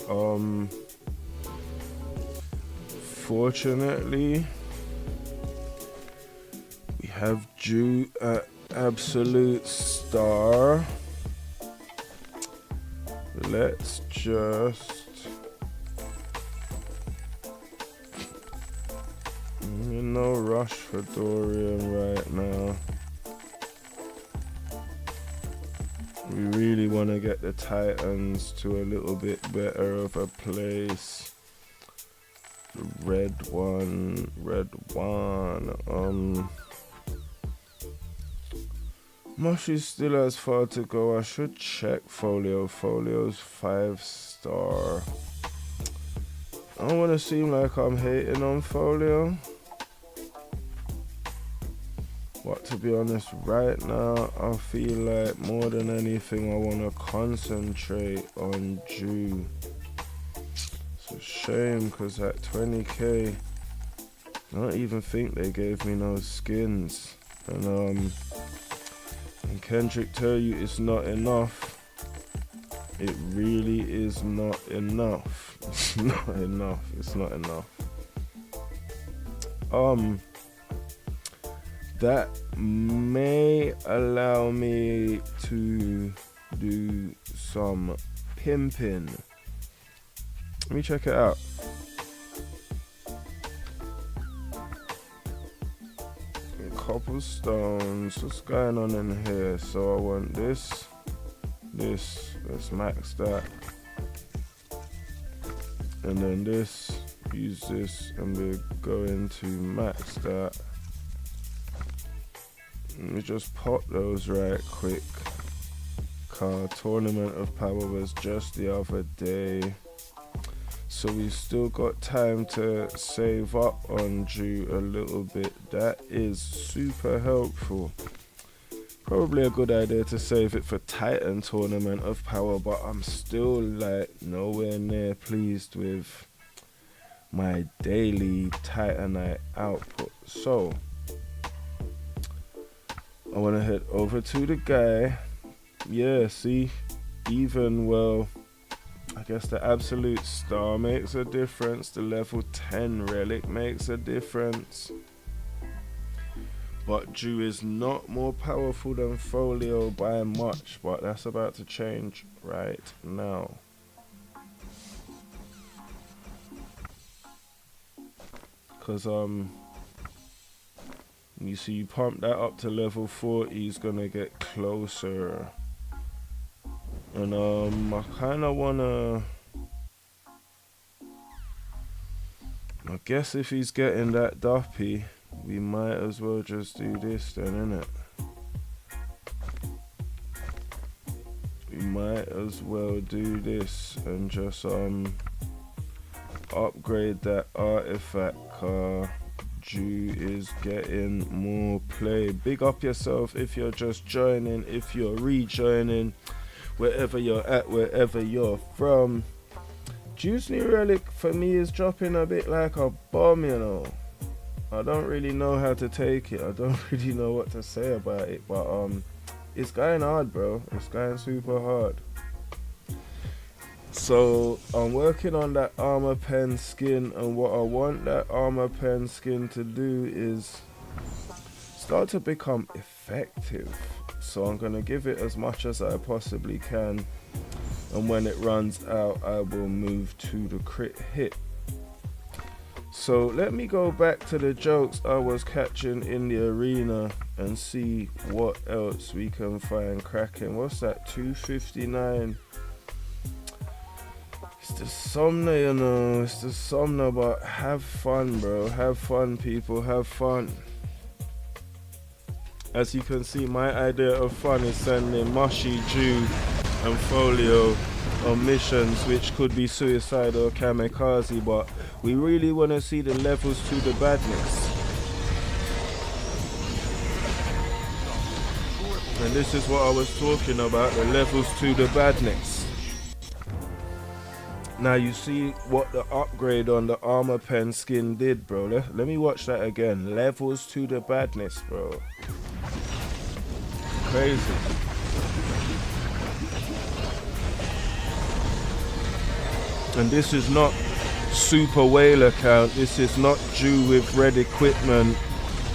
fortunately we have Jew at absolute star. Let's just no rush for Dorian right now. We really want to get the Titans to a little bit better of a place. The red one. Moshi still has far to go. I should check Folio. Folio's 5-star. I don't want to seem like I'm hating on Folio. But to be honest, right now, I feel like more than anything, I want to concentrate on Jew. It's a shame, because at 20k, I don't even think they gave me no skins. And Kendrick tell you it's not enough. It really is not enough. It's not enough. It's not enough. That may allow me to do some pimping. Let me check it out. Cobblestones, what's going on in here? So I want this, let's max that. And then this, use this, and we're going to max that. Let me just pop those right quick. Tournament of Power was just the other day. So we still got time to save up on Jew a little bit. That is super helpful. Probably a good idea to save it for Titan Tournament of Power, but I'm still like nowhere near pleased with my daily Titanite output. So I want to head over to the guy yeah, see, even, well, I guess the absolute star makes a difference. The level 10 relic makes a difference. But Jew is not more powerful than Folio by much, but that's about to change right now. Cause you see, you pump that up to level 40, he's gonna get closer. And I kinda wanna, I guess if he's getting that duppy, we might as well just do this then, innit? We might as well do this and just upgrade that artifact car. Jew is getting more play. Big up yourself if you're just joining, if you're rejoining, wherever you're at, wherever you're from. Jew's new relic for me is dropping a bit like a bomb, you know. I don't really know how to take it. I don't really know what to say about it, but it's going hard, bro. It's going super hard. So I'm working on that armor pen skin, and what I want that armor pen skin to do is start to become effective. So I'm gonna give it as much as I possibly can, and when it runs out, I will move to the crit hit. So let me go back to the jokes I was catching in the arena and see what else we can find cracking. What's that? 259. It's the Somna, you know. It's the Somna, but have fun, bro. Have fun, people. Have fun. As you can see, my idea of fun is sending Mushy, Jew, and Folio on missions which could be suicide or kamikaze, but we really want to see the levels to the badness. And this is what I was talking about, the levels to the badness. Now you see what the upgrade on the armor pen skin did, bro. Let me watch that again. Levels to the badness, bro. Crazy. And this is not super whale account. This is not Jew with red equipment.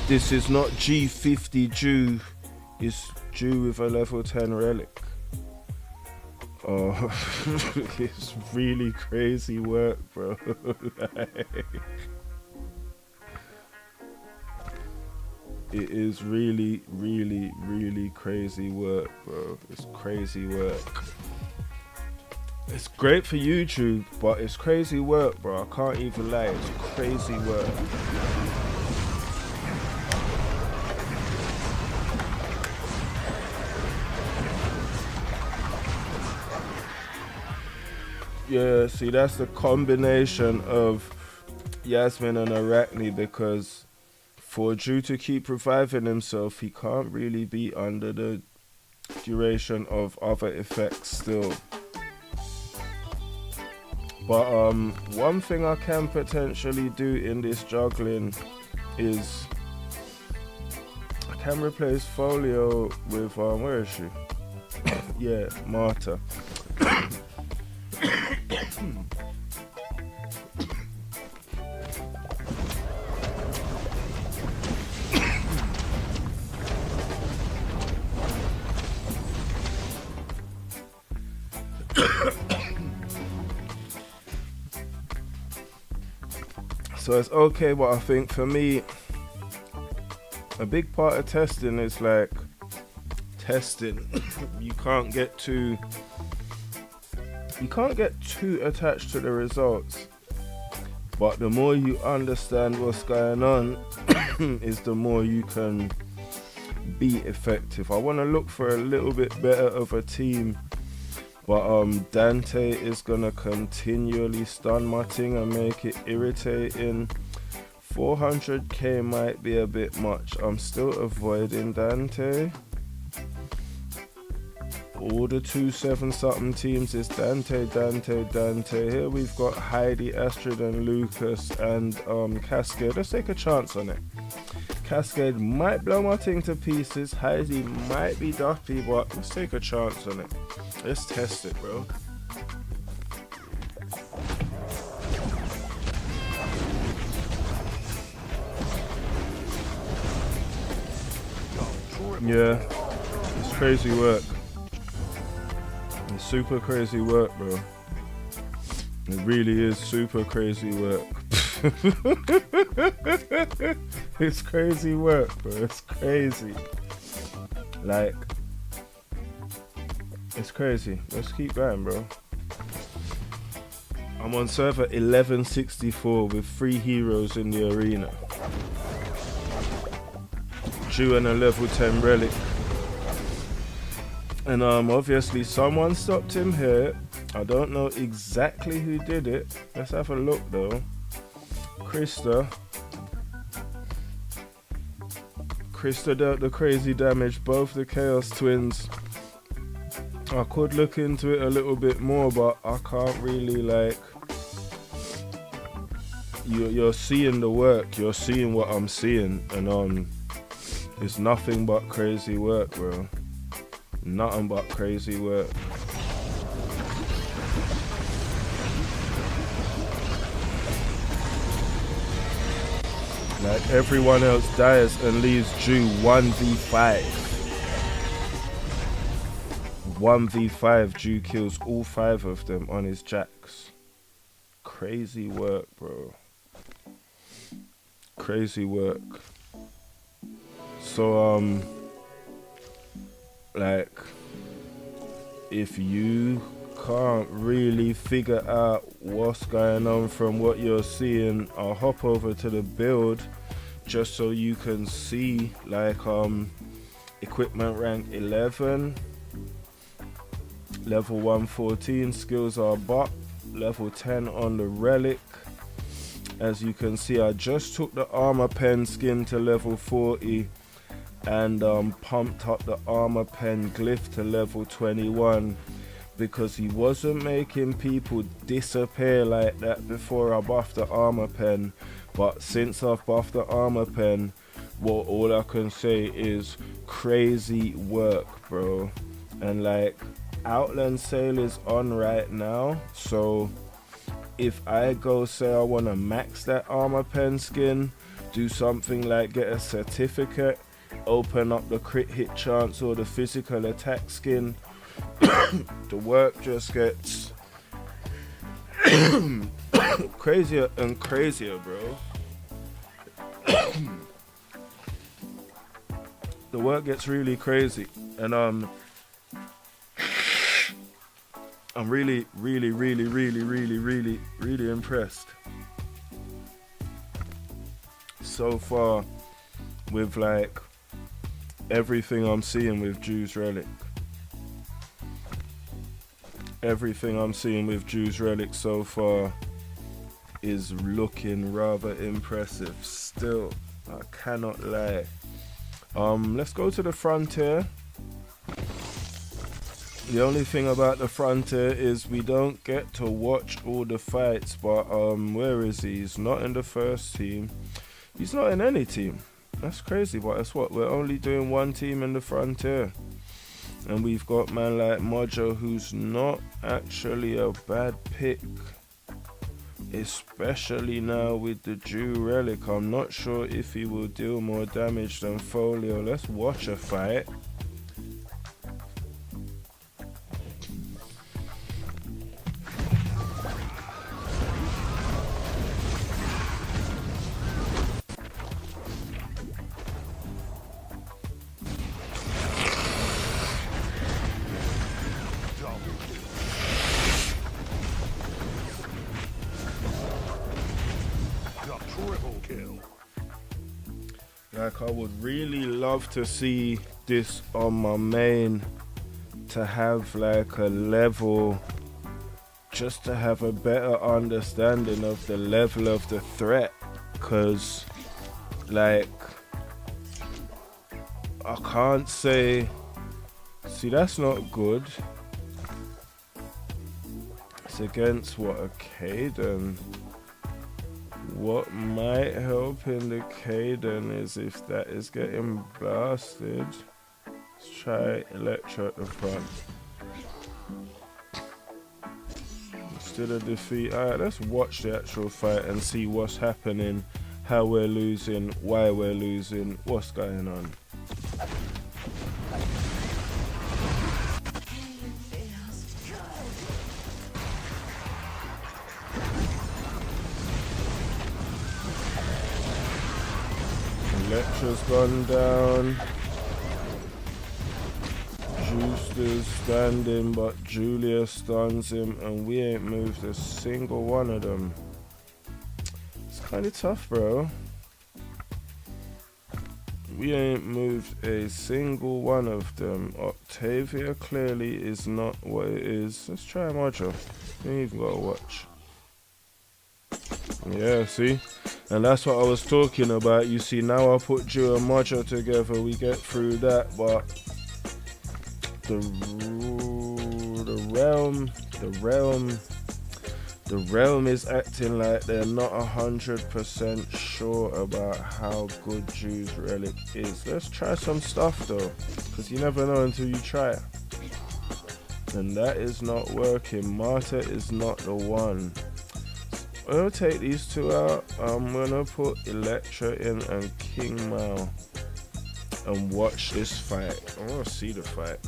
This is not G50 Jew. It's Jew with a level 10 relic. Oh, it's really crazy work, bro. It is really, really, really crazy work, bro. It's crazy work. It's great for YouTube, but it's crazy work, bro. I can't even lie. It's crazy work. Yeah, see, that's the combination of Yasmin and Arachne, because for Drew to keep reviving himself, he can't really be under the duration of other effects still. But one thing I can potentially do in this juggling is I can replace Folio with where is she? Yeah, Marta. So it's okay, but I think for me, a big part of testing is like testing. You can't get too attached to the results. But the more you understand what's going on, is the more you can be effective. I want to look for a little bit better of a team. But Dante is gonna continually stun my thing and make it irritating. 400k might be a bit much. I'm still avoiding Dante. All the 2-7 something teams is Dante. Here we've got Heidi, Astrid and Lucas and Cascade. Let's take a chance on it. Cascade might blow my thing to pieces. Heidi might be duffy, but let's take a chance on it. Let's test it, bro. Yeah, it's crazy work. It's super crazy work, bro. It really is super crazy work. It's crazy work, bro. It's crazy. Like, it's crazy. Let's keep going, bro. I'm on server 1164 with 3 heroes in the arena. Jew and a level 10 relic. And obviously someone stopped him here. I don't know exactly who did it. Let's have a look though. Krista dealt the crazy damage, both the Chaos Twins. I could look into it a little bit more, but I can't really, like, you're seeing the work, you're seeing what I'm seeing, and it's nothing but crazy work, bro. Nothing but crazy work. Like, everyone else dies and leaves Jew 1v5. 1v5, Jew kills all 5 of them on his jacks. Crazy work, bro. Crazy work. So, like, if you can't really figure out what's going on from what you're seeing, I'll hop over to the build just so you can see, like, equipment rank 11, level 114, skills are bot, level 10 on the relic. As you can see, I just took the armor pen skin to level 40 and pumped up the armor pen glyph to level 21 because he wasn't making people disappear like that before I buffed the armor pen. But since I've buffed the armor pen, well, all I can say is crazy work, bro. And like, Outland sale is on right now, so if I go say I want to max that armor pen skin, do something like get a certificate, open up the crit hit chance or the physical attack skin, the work just gets crazier and crazier, bro. The work gets really crazy, and I'm really impressed so far with like everything I'm seeing with Jew's Relic. Everything I'm seeing with Jew's Relic so far is looking rather impressive still. I cannot lie. Let's go to the frontier. The only thing about the frontier is we don't get to watch all the fights, but where is he? He's not in the first team. He's not in any team. That's crazy, but that's what, we're only doing one team in the frontier. And we've got man like Mojo, who's not actually a bad pick. Especially now with the Jew Relic. I'm not sure if he will deal more damage than Folio. Let's watch a fight. Like, I would really love to see this on my main, to have like a level, just to have a better understanding of the level of the threat, because like, I can't say, see, that's not good. It's against what, a Caden? What might help in the Kaden is if that is getting blasted. Let's try Electro at the front. Instead of defeat. Alright, let's watch the actual fight and see what's happening, how we're losing, why we're losing, what's going on. Electra's gone down. Juicer's standing, but Julia stuns him, and we ain't moved a single one of them. It's kind of tough, bro. We ain't moved a single one of them. Octavia clearly is not what it is. Let's try Mojo. You ain't even gotta watch. Yeah, see? And that's what I was talking about. You see, now I put Ju and Mojo together, we get through that, but the realm is acting like they're not 100% sure about how good Ju's relic is. Let's try some stuff though, because you never know until you try it. And that is not working. Marta is not the one. I'm gonna take these two out. I'm gonna put Electra in and King Mao and watch this fight. I wanna see the fight.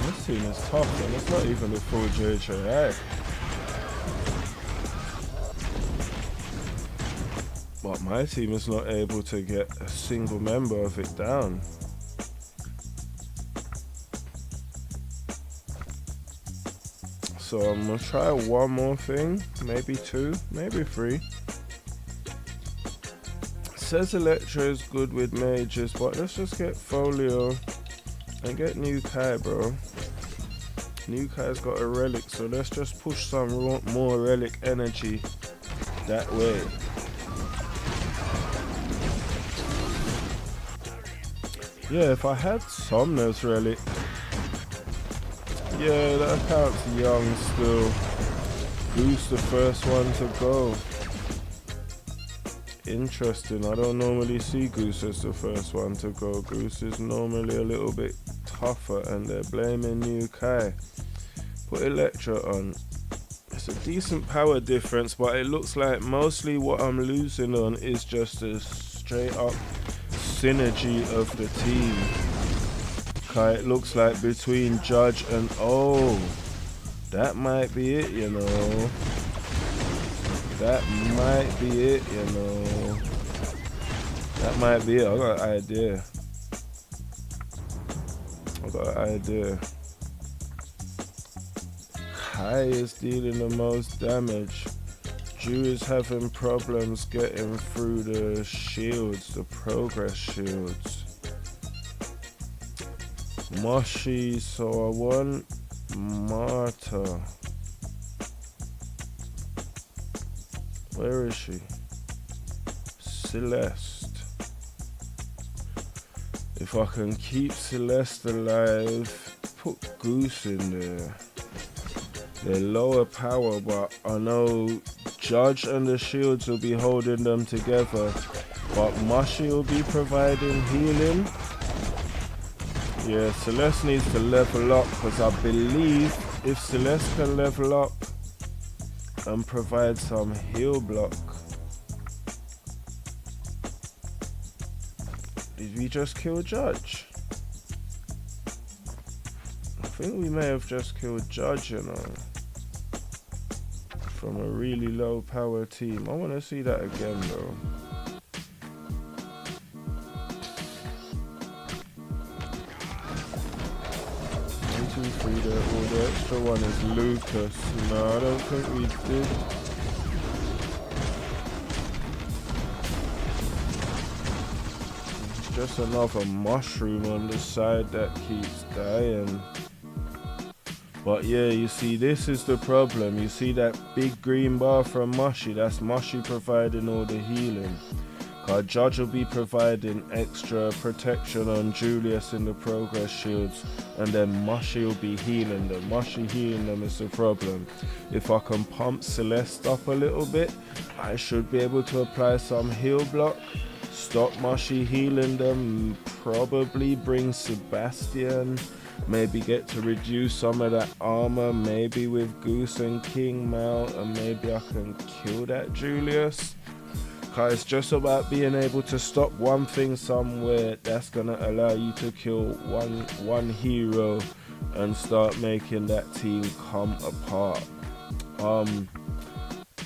This team is tough, and it's not even the full JHA. But my team is not able to get a single member of it down. So I'm gonna try one more thing, maybe two, maybe three. It says Electra is good with mages, but let's just get Folio and get New Kai, bro. New Kai's got a relic, so let's just push some more relic energy that way. Yeah, if I had Somna's relic, yeah, that counts young still. Goose the first one to go. Interesting, I don't normally see Goose as the first one to go. Goose is normally a little bit tougher, and they're blaming New Kai. Put Electra on. It's a decent power difference, but it looks like mostly what I'm losing on is just a straight up synergy of the team. Okay, it looks like between Judge and that might be it, you know. That might be it, you know. That might be it. I got an idea. Kai is dealing the most damage. Ju is having problems getting through the shields, the progress shields. Moshi, so I want Marta. Where is she? Celeste. If I can keep Celeste alive, put Goose in there. They're lower power, but I know Judge and the shields will be holding them together, but Moshi will be providing healing. Yeah, Celeste needs to level up, because I believe if Celeste can level up and provide some heal block. Did we just kill Judge? I think we may have just killed Judge, you know, from a really low power team. I want to see that again though. The extra one is Lucas. No, I don't think we did. It's just another mushroom on the side that keeps dying. But yeah, you see, this is the problem. You see that big green bar from Mushy? That's Mushy providing all the healing. Cause Judge will be providing extra protection on Julius in the progress shields, and then Mushy will be healing them. Mushy healing them is the problem. If I can pump Celeste up a little bit, I should be able to apply some heal block, stop Mushy healing them, probably bring Sebastian, maybe get to reduce some of that armor, maybe with Goose and King mount, and maybe I can kill that Julius. Cause it's just about being able to stop one thing somewhere that's gonna allow you to kill one hero and start making that team come apart.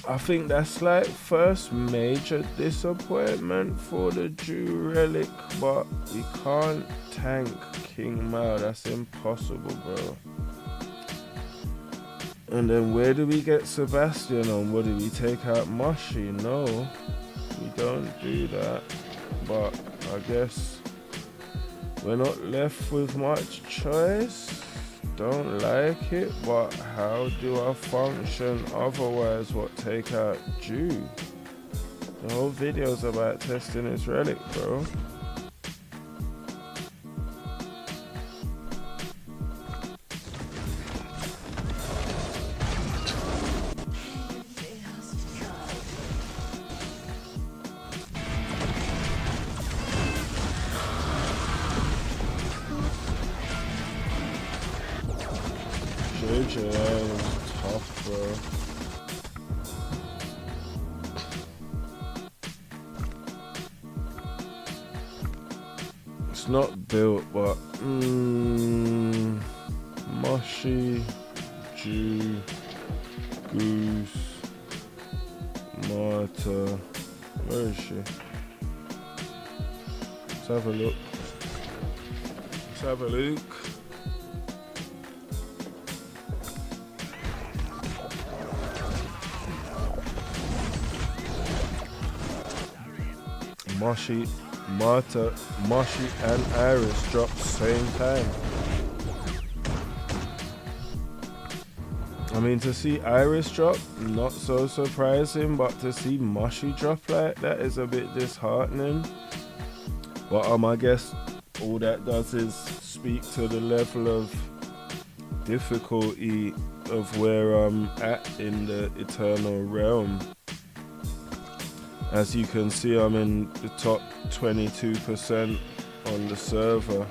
I think that's like first major disappointment for the Jew Relic, but we can't tank King Mao. That's impossible, bro. And then where do we get Sebastian on? What do we take out Mushy? No, we don't do that. But I guess we're not left with much choice. Don't like it, but how do I function otherwise? What, take out Jew? The whole video's about testing his relic, bro. JJ is tough, bro. It's not built, but Mushy, Jew, Goose, Marta. Where is she? Let's have a look. Let's have a look. Mushy, Marta, Mushy and Iris dropped same time. I mean, to see Iris drop, not so surprising, but to see Mushy drop like that is a bit disheartening. But I guess all that does is speak to the level of difficulty of where I'm at in the Eternal Realm. As you can see, I'm in the top 22% on the server.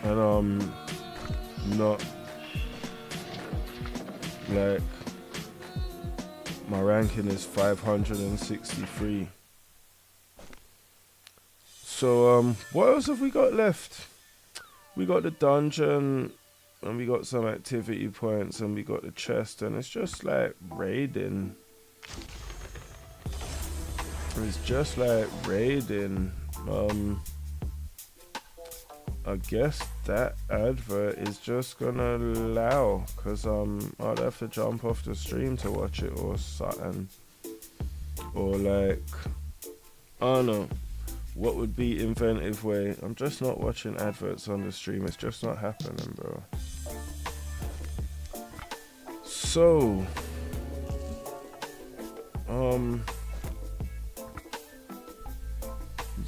And I'm not, like, my ranking is 563. So, what else have we got left? We got the dungeon, and we got some activity points, and we got the chest, and it's just like raiding. It's just like raiding. I guess that advert is just gonna allow, cause I'd have to jump off the stream to watch it or something. Or like, I don't know. What would be inventive way? I'm just not watching adverts on the stream. It's just not happening, bro. So,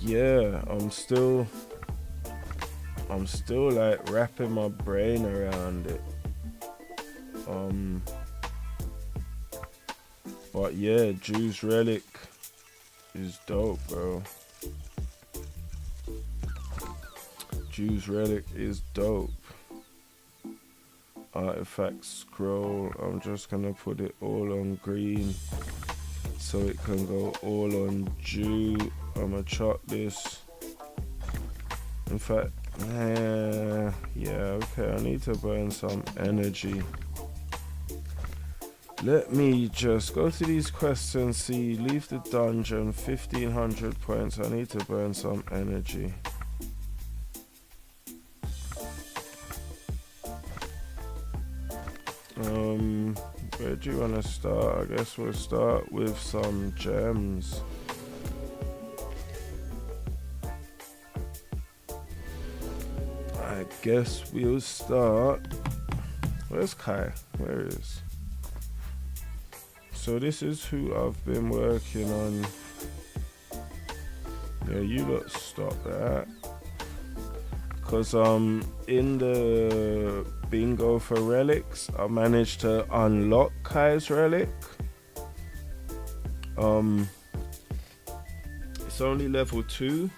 yeah, I'm still like wrapping my brain around it. But yeah, Jew's Relic is dope, bro. Jew's Relic is dope. Artifact scroll, I'm just gonna put it all on green so it can go all on Jew. I'ma chop this. In fact, yeah, okay, I need to burn some energy. Let me just go to these quests and see. Leave the dungeon, 1500 points. I need to burn some energy. Where do you want to start? I guess we'll start with some gems. I guess we'll start. Where's Kai? Where is? So this is who I've been working on. Yeah, you lot stop that. Cause in the bingo for relics, I managed to unlock Kai's relic. It's only level 2,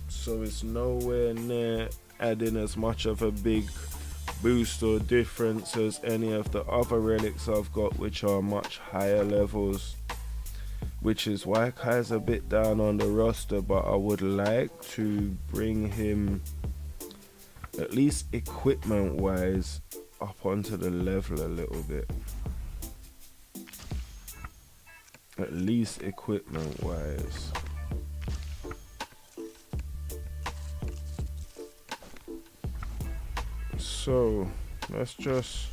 so it's nowhere near adding as much of a big boost or difference as any of the other relics I've got, which are much higher levels, which is why Kai's a bit down on the roster. But I would like to bring him, at least equipment wise, up onto the level a little bit. At least equipment wise. So let's just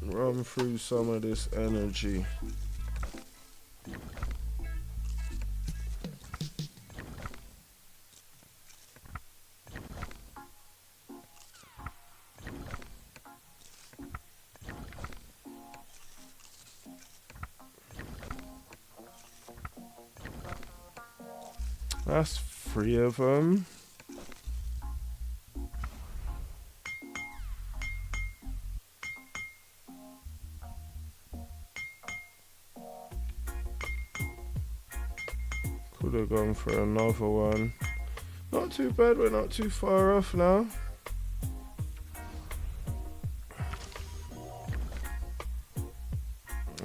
run through some of this energy. That's 3 of them. Could have gone for another one. Not too bad, we're not too far off now.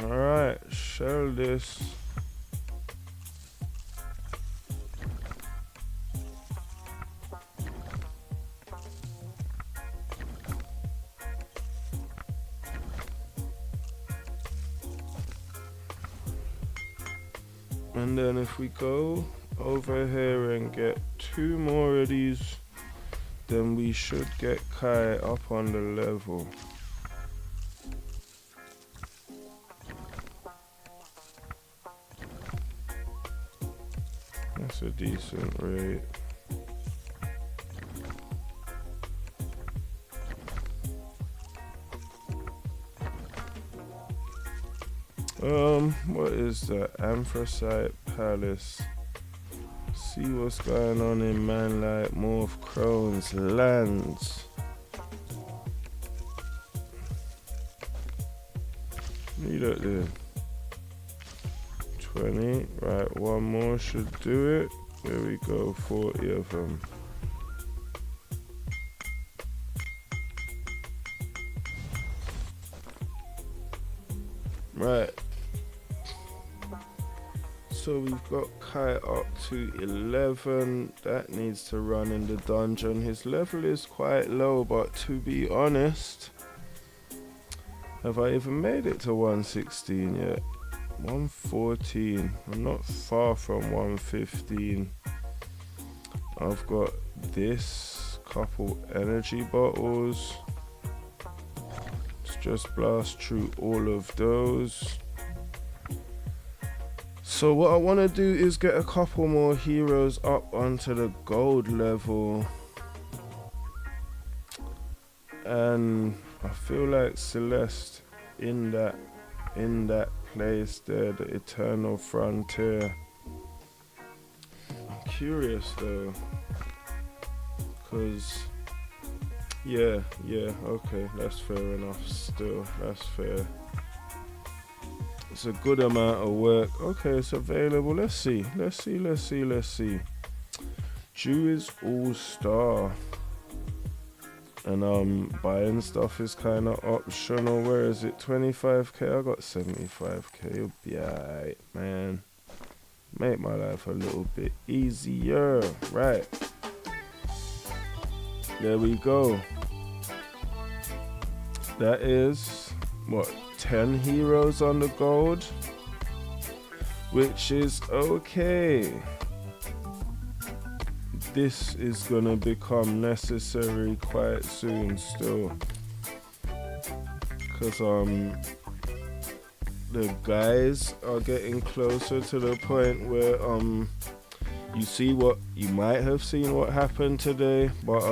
Alright, shell this. And then if we go over here and get 2 more of these, then we should get Kai up on the level. That's a decent rate. What is that? Anthracite Palace. See what's going on in Manlight, Morph, Crones, Lands. Need it there. 20. Right, one more should do it. There we go, 40 of them. Right. So we've got Kai up to 11. That needs to run in the dungeon. His level is quite low, but to be honest, have I even made it to 116 yet? 114. I'm not far from 115. I've got this, couple energy bottles. Let's just blast through all of those. So what I want to do is get a couple more heroes up onto the gold level. And I feel like Celeste in that place there, the Eternal Frontier. I'm curious though, cause yeah, okay, that's fair enough. Still, that's fair. It's a good amount of work. Okay, it's available. Let's see. Jew is all-star. And buying stuff is kind of optional. Where is it? 25k? I got 75k. You'll be alright, man. Make my life a little bit easier. Right. There we go. That is what? 10 heroes on the gold, which is okay. This is gonna become necessary quite soon still, because the guys are getting closer to the point where you see what you might have seen what happened today, but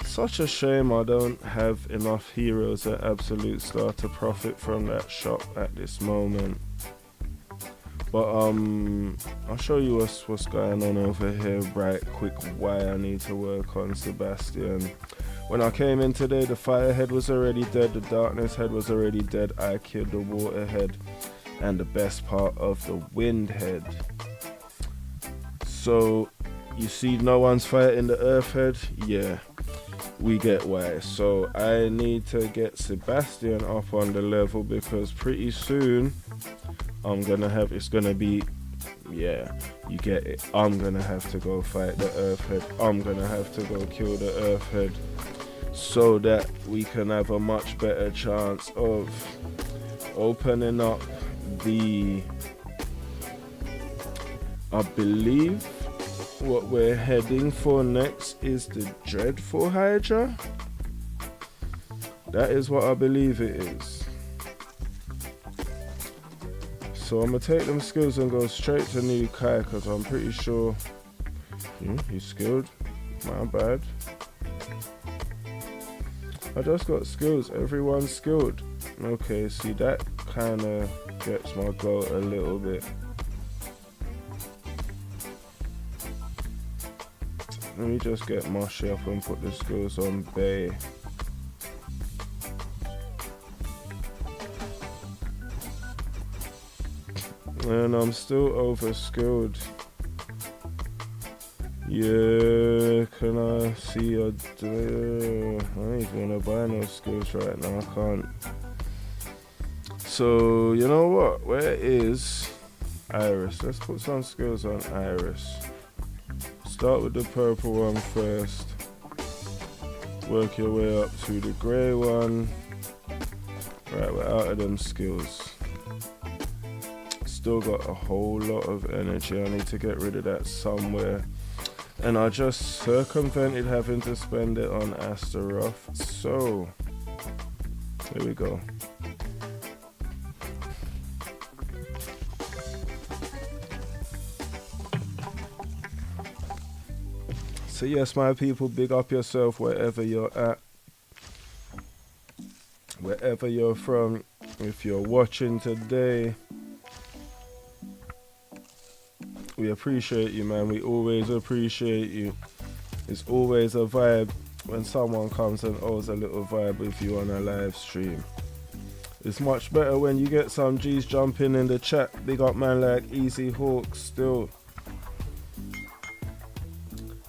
such a shame I don't have enough heroes at Absolute Star to profit from that shop at this moment. But I'll show you what's going on over here right quick, why I need to work on Sebastian. When I came in today, the fire head was already dead, the darkness head was already dead, I killed the water head and the best part of the wind head. So you see no one's fighting the earth head? Yeah, we get why. So I need to get Sebastian up on the level because pretty soon it's gonna be, yeah, you get it. I'm gonna have to go fight the earth head. I'm gonna have to go kill the earth head so that we can have a much better chance of opening up the, I believe what we're heading for next is the Dreadful Hydra. That is what I believe it is. So I'm gonna take them skills and go straight to New Kai because I'm pretty sure he's skilled. My bad. I just got skills. Everyone's skilled. Okay, see that kind of gets my goat a little bit. Let me just get Moshi up and put the skills on Bay. And I'm still over skilled. Yeah, can I see a I don't even want to buy no skills right now, I can't. So, you know what? Where is Iris? Let's put some skills on Iris. Start with the purple one first. Work your way up to the grey one. Right, we're out of them skills. Still got a whole lot of energy. I need to get rid of that somewhere. And I just circumvented having to spend it on Astaroth. So, here we go. So yes, my people, big up yourself wherever you're at. Wherever you're from. If you're watching today, we appreciate you, man. We always appreciate you. It's always a vibe when someone comes and owes a little vibe with you on a live stream. It's much better when you get some G's jumping in the chat. Big up man like Easy Hawk still.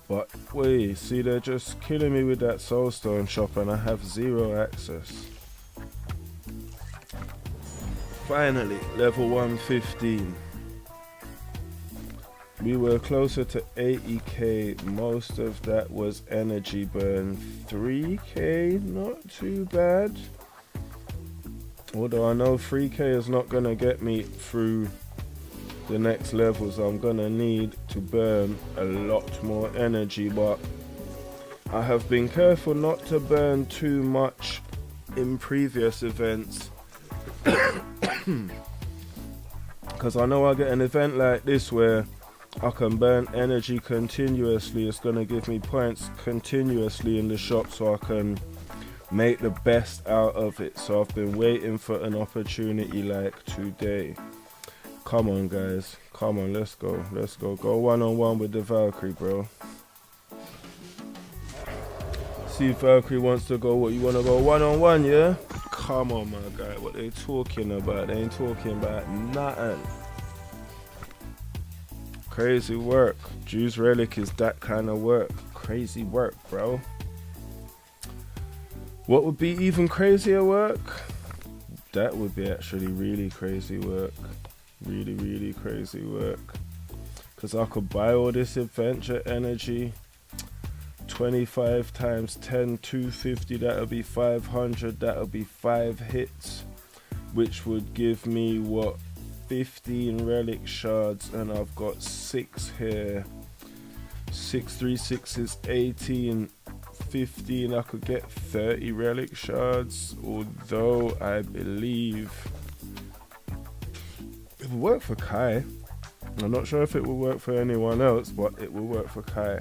But wait, see, they're just killing me with that soulstone shop and I have zero access. Finally, level 115. We were closer to 80k. Most of that was energy burn. 3k, not too bad. Although I know 3k is not going to get me through the next levels. I'm going to need to burn a lot more energy. But I have been careful not to burn too much in previous events. Because I know I get an event like this where I can burn energy continuously. It's going to give me points continuously in the shop so I can make the best out of it. So I've been waiting for an opportunity like today. Come on guys, come on, let's go. Go one-on-one with the Valkyrie, bro. See if Valkyrie wants to go. What, you want to go one-on-one, yeah? Come on, my guy, what they talking about? They ain't talking about nothing. Crazy work. Drew's Relic is that kind of work. Crazy work, bro. What would be even crazier work? That would be actually really crazy work. Really, really crazy work. Because I could buy all this adventure energy. 25 times 10, 250. That'll be 500. That'll be 5 hits. Which would give me what? 15 relic shards, and I've got 6 here. 6 3 6 is 18. 15, I could get 30 relic shards, although I believe work for Kai. I'm not sure if it will work for anyone else, but it will work for Kai.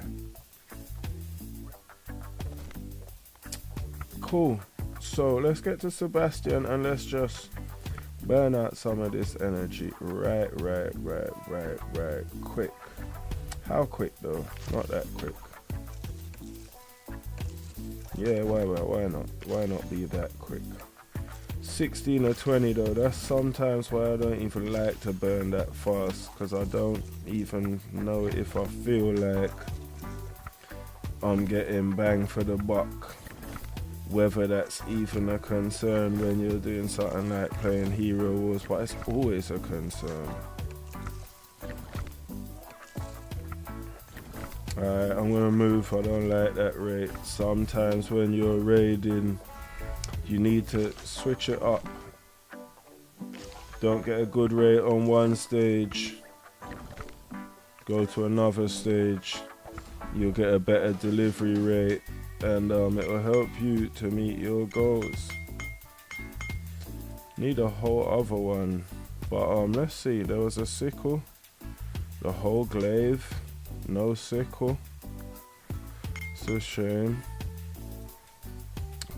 Cool. So let's get to Sebastian and let's just burn out some of this energy. Right, quick. How quick though? Not that quick. Yeah, why not? Why not be that quick? 16 or 20 though, that's sometimes why I don't even like to burn that fast, because I don't even know if I feel like I'm getting bang for the buck. Whether that's even a concern when you're doing something like playing Hero Wars, but it's always a concern. Alright, I'm gonna move. I don't like that rate. Sometimes when you're raiding, you need to switch it up. Don't get a good rate on one stage, go to another stage, you'll get a better delivery rate, and it will help you to meet your goals. Need a whole other one, but let's see. There was a sickle, the whole glaive, no sickle. It's a shame.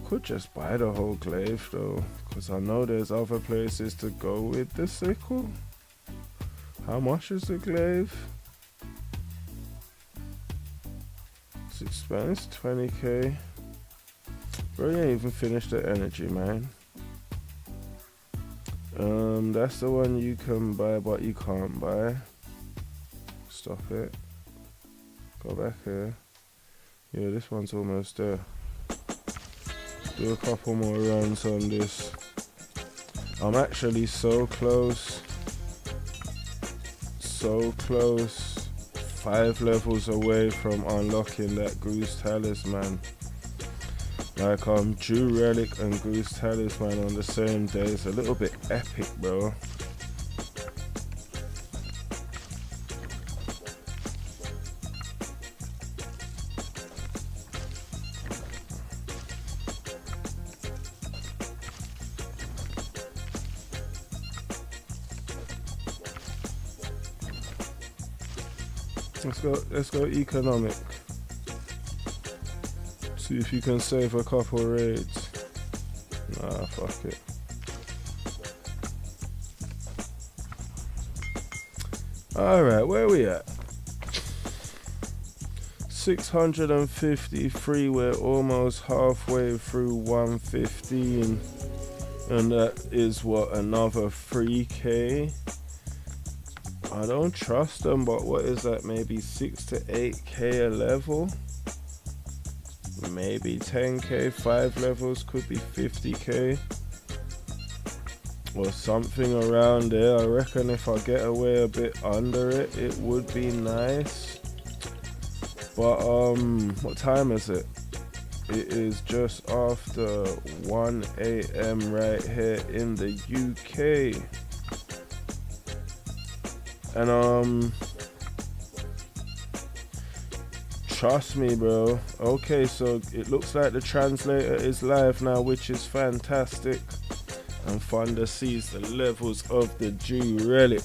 Could just buy the whole glaive though, because I know there's other places to go with the sickle. How much is the glaive? It's expensive, 20k. Bro, you ain't even finished the energy, man. That's the one you can buy, but you can't buy. Stop it. Go back here. Yeah, this one's almost there. Do a couple more runs on this. I'm actually so close. So close. 5 levels away from unlocking that Goose Talisman. Like Jew Relic and Goose Talisman on the same day. It's a little bit epic, bro. Let's go economic. See if you can save a couple raids. Nah, fuck it. Alright, where are we at? 653, we're almost halfway through 115. And that is what, another 3k? I don't trust them, but what is that? Maybe 6 to 8k a level? Maybe 10k, 5 levels could be 50k. Or something around there. I reckon if I get away a bit under it, it would be nice. But what time is it? It is just after 1 AM right here in the UK. And trust me, bro. Okay, so it looks like the translator is live now, which is fantastic. And Thunder sees the levels of the Jew Relic.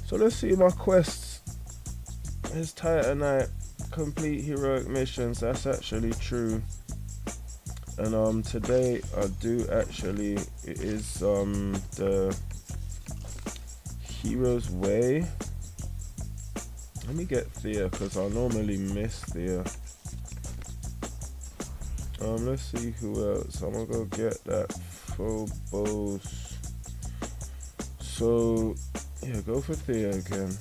So let's see my quests. It's Titanite, complete heroic missions. That's actually true. And today I do actually, it is the Hero's Way. Let me get Thea, because I normally miss Thea. Let's see who else. I'm gonna go get that Phobos. So yeah, go for Thea again.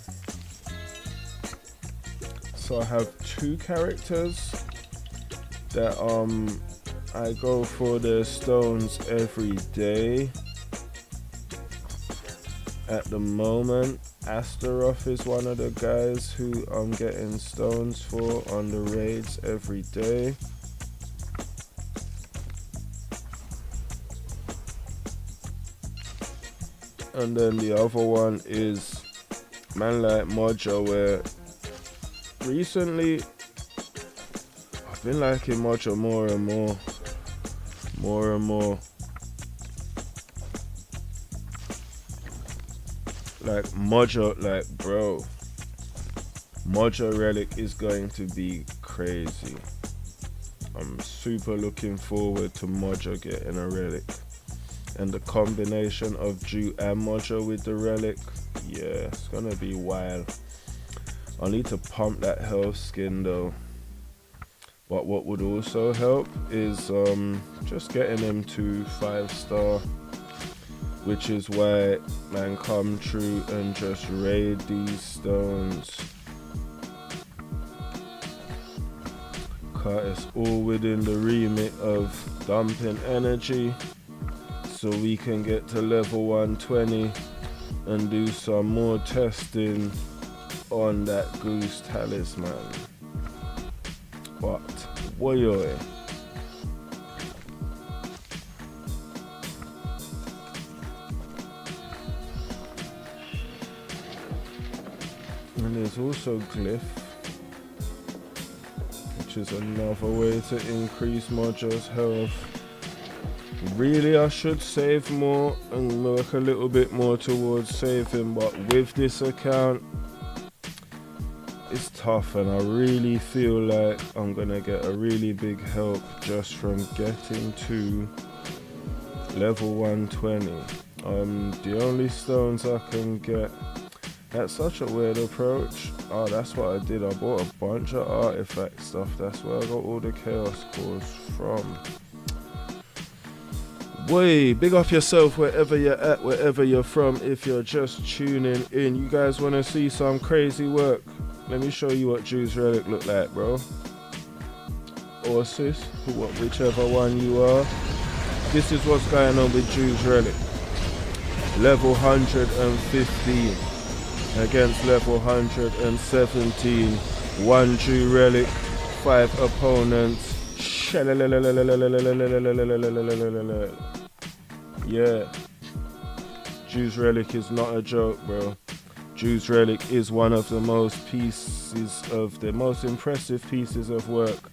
So I have 2 characters that I go for their stones every day. At the moment, Astaroth is one of the guys who I'm getting stones for on the raids every day. And then the other one is man like Mojo, where recently I've been liking Mojo more and more. more and more. Like Mojo, like bro, Mojo Relic is going to be crazy. I'm super looking forward to Mojo getting a Relic. And the combination of Jew and Mojo with the Relic, yeah, it's gonna be wild. I need to pump that health skin though. But what would also help is just getting him to 5-star, which is why man come true and just raid these stones. Cause it's all within the remit of dumping energy, so we can get to level 120 and do some more testing on that Goose Talisman. But boy, and there's also Glyph, which is another way to increase Mojo's health. Really, I should save more and work a little bit more towards saving, but with this account, it's tough, and I really feel like I'm gonna get a really big help just from getting to level 120. The only stones I can get, that's such a weird approach. Oh, that's what I did. I bought a bunch of artifact stuff. That's where I got all the chaos cores from. Boy, big off yourself wherever you're at, wherever you're from. If you're just tuning in, you guys want to see some crazy work? Let me show you what Jew's Relic look like, bro. Or sis, whichever one you are. This is what's going on with Jew's Relic. Level 115 against level 117. 1 Jew Relic, 5 opponents. Yeah. Jew's Relic is not a joke, bro. Jew's Relic is one of the most impressive pieces of work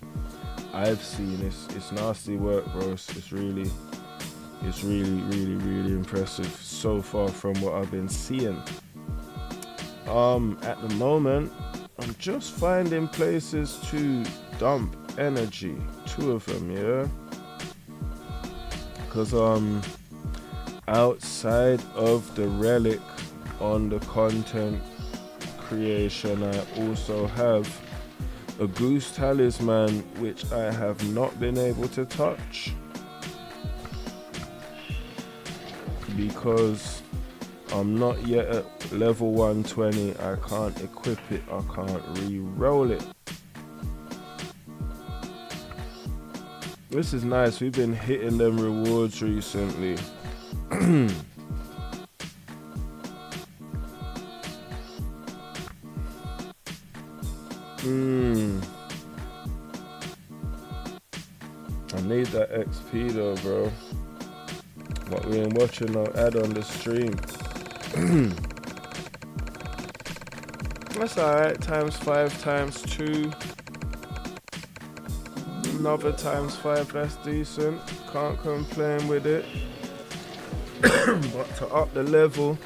I've seen. It's nasty work, bro. It's really impressive so far from what I've been seeing. At the moment, I'm just finding places to dump energy. 2 of them, yeah. Because outside of the Relic on the content creation, I also have a Goose Talisman which I have not been able to touch because I'm not yet at level 120. I can't equip it, I can't re-roll it. This is nice, we've been hitting them rewards recently. I need that XP though, bro. What we ain't watching no ad on the stream. That's alright, times 5 times 2. Another times 5, that's decent. Can't complain with it. But to up the level,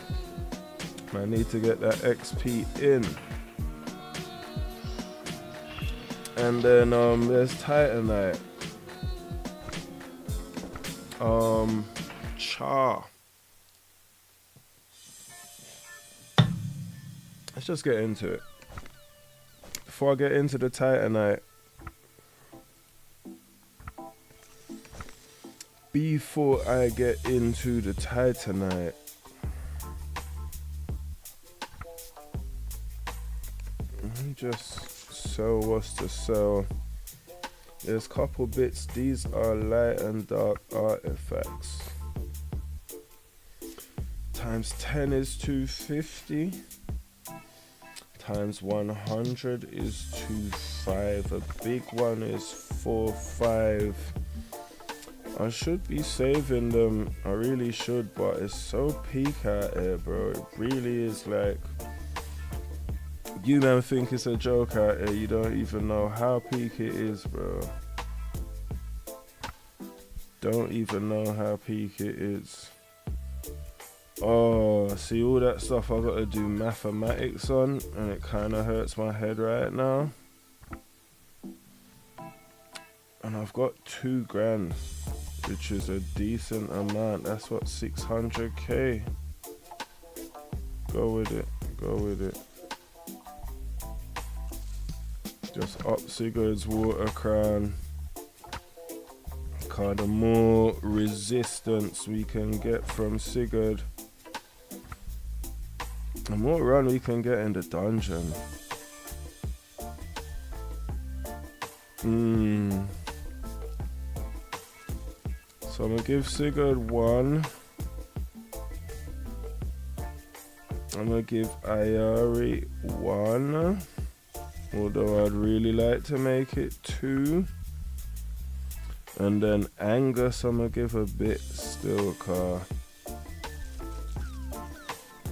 I need to get that XP in. And then there's Titanite. Char. Let's just get into it. Before I get into the Titanite, just sell what's to sell. There's a couple bits. These are light and dark artifacts. Times 10 is 250. Times 100 is 25. A big one is 45. I should be saving them. I really should, but it's so peak out here, bro. It really is. Like, you man think it's a joke out here. You don't even know how peak it is, bro. don't even know how peak it is. Oh, see all that stuff I gotta do mathematics on, and it kinda hurts my head right now. And I've got 2 grand, which is a decent amount. That's what, 600k. Go with it, go with it. Just up Sigurd's water crown. Cause the more resistance we can get from Sigurd, the more run we can get in the dungeon. So I'm gonna give Sigurd 1. I'm gonna give Ayari 1. Although I'd really like to make it 2. And then Angus I'm gonna give a bit still, car.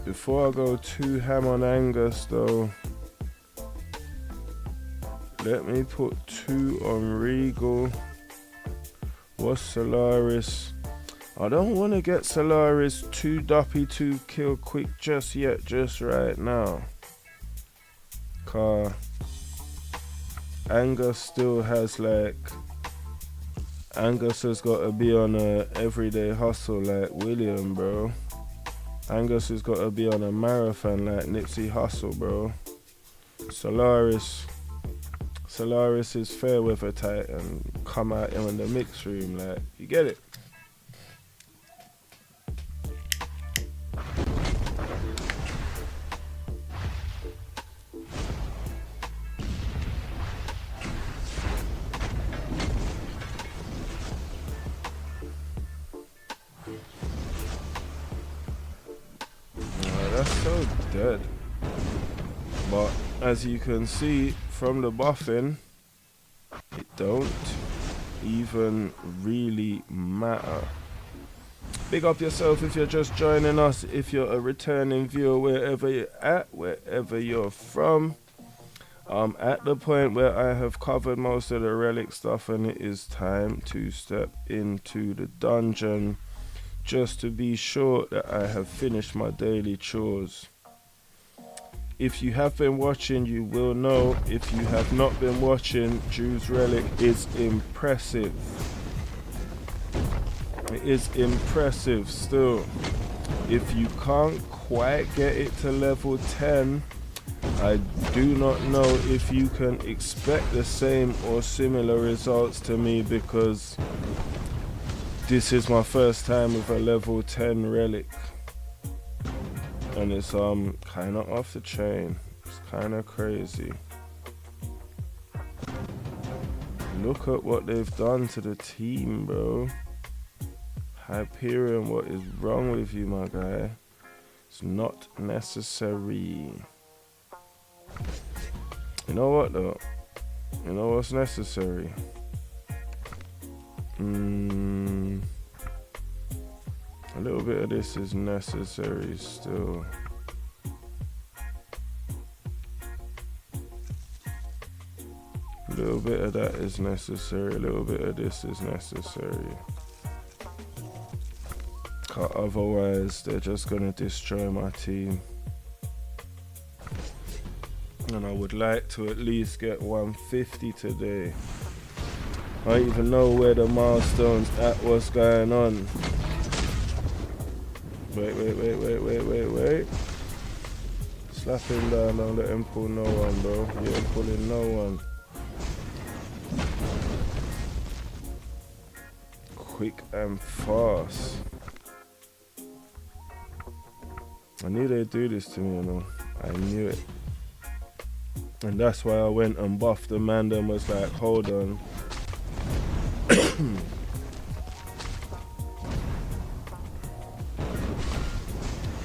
Before I go too ham on Angus though, let me put 2 on Regal. What's Solaris? I don't want to get Solaris too duppy to kill quick just yet, just right now. Car Angus still has like, Angus has got to be on a everyday hustle like William, bro. Angus has got to be on a marathon like Nipsey Hussle, bro. Solaris is fair weather tight and come out in the mix room, like, you get it? That's so dead. But as you can see from the buffing, it don't even really matter. Big up yourself if you're just joining us, if you're a returning viewer, wherever you're at, wherever you're from. I'm at the point where I have covered most of the relic stuff and it is time to step into the dungeon, just to be sure that I have finished my daily chores. If you have been watching, you will know. If you have not been watching, Drew's Relic is impressive. It is impressive still. If you can't quite get it to level 10, I do not know if you can expect the same or similar results to me, because this is my first time with a level 10 relic. And it's kinda off the chain. It's kinda crazy. Look at what they've done to the team, bro. Hyperion, what is wrong with you, my guy? It's not necessary. You know what though? You know what's necessary? A little bit of this is necessary still. A little bit of that is necessary. A little bit of this is necessary. Cause otherwise, they're just gonna destroy my team. And I would like to at least get 150 today. I don't even know where the milestone's at, what's going on. Wait. Slap him down, don't let him pull no one, bro. You ain't pulling no one. Quick and fast. I knew they'd do this to me, you know. I knew it. And that's why I went and buffed the man and was like, hold on.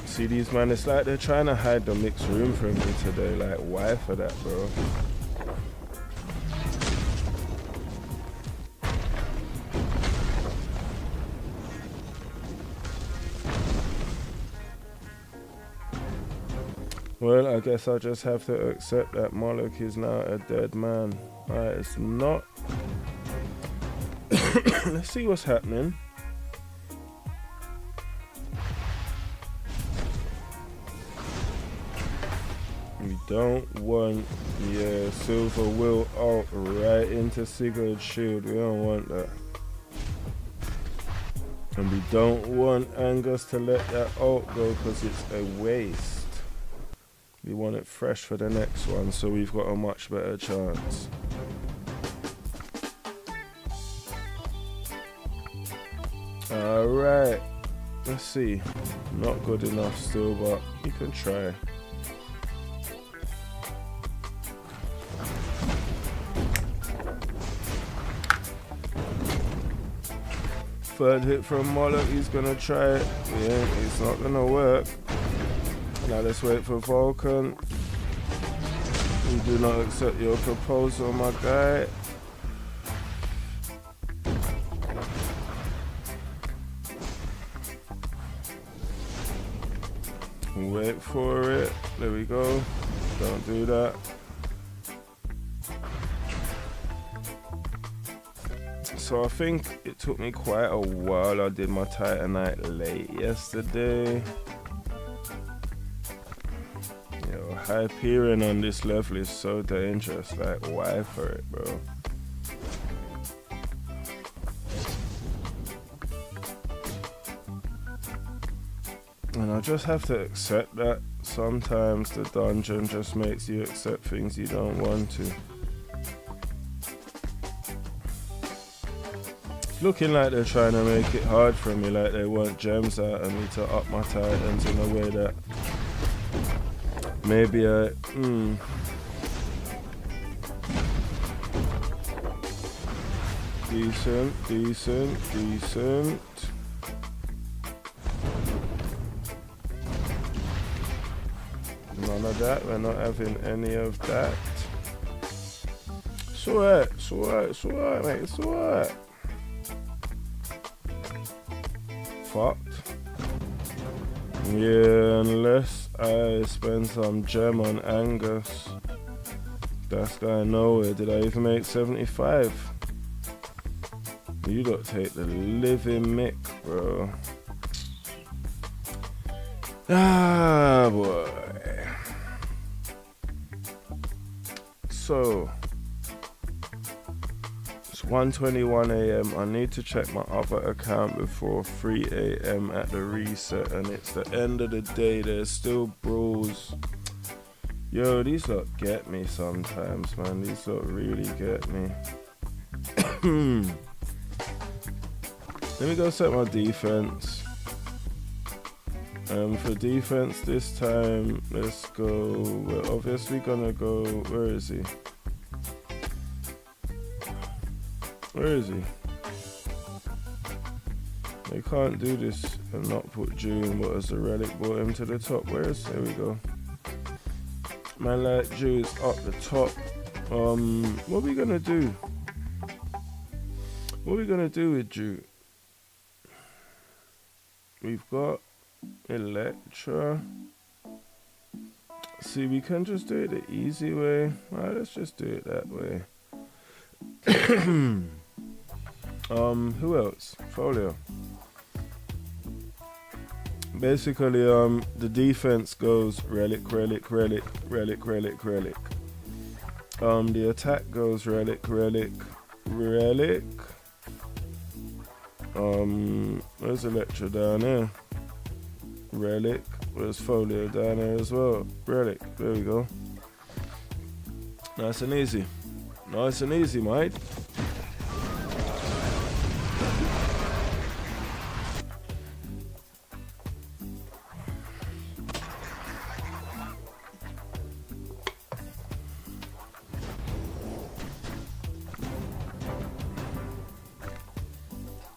See these man, it's like they're trying to hide the mixed room from me today. Like, why for that, bro? Well, I guess I just have to accept that Moloch is now a dead man. It's not Let's see what's happening. We don't want, yeah, Silver will ult right into Sigurd's shield. We don't want that. And we don't want Angus to let that ult go because it's a waste. We want it fresh for the next one, so we've got a much better chance. Alright, let's see. Not good enough still, but you can try. Third hit from Moloch, he's gonna try it. Yeah, it's not gonna work. Now let's wait for Vulcan. We do not accept your proposal, my guy. Wait for it. There we go. Don't do that. So I think it took me quite a while. I did my Titanite late yesterday. Yo, Hyperion on this level is so dangerous. Like, why for it, bro? And I just have to accept that sometimes the dungeon just makes you accept things you don't want to. Looking like they're trying to make it hard for me, like they want gems out of me to up my Titans in a way that maybe decent. None of that, we're not having any of that. It's alright, mate, it's alright. Fucked. Yeah, unless I spend some gem on Angus. That's going nowhere. Did I even make 75? You don't take the living mick, bro. Ah, boy. So, it's 1:21 a.m. I need to check my other account before 3 a.m. at the reset, and it's the end of the day. There's still brawls. Yo, these lot get me sometimes, man. These lot really get me. Let me go set my defense. For defense this time, let's go. We're obviously gonna go. Where is he? Where is he? They can't do this and not put June, but as the relic brought him to the top. Where is? There we go. Man, like Jew's up the top. What are we gonna do? What are we gonna do with Jew? We've got Electra. See, we can just do it the easy way. Alright, let's just do it that way. Who else? Folio. Basically, the defense goes relic. The attack goes relic. Where's Electra down there? Relic. Where's Folio down there as well? Relic. There we go. Nice and easy. Nice and easy, mate.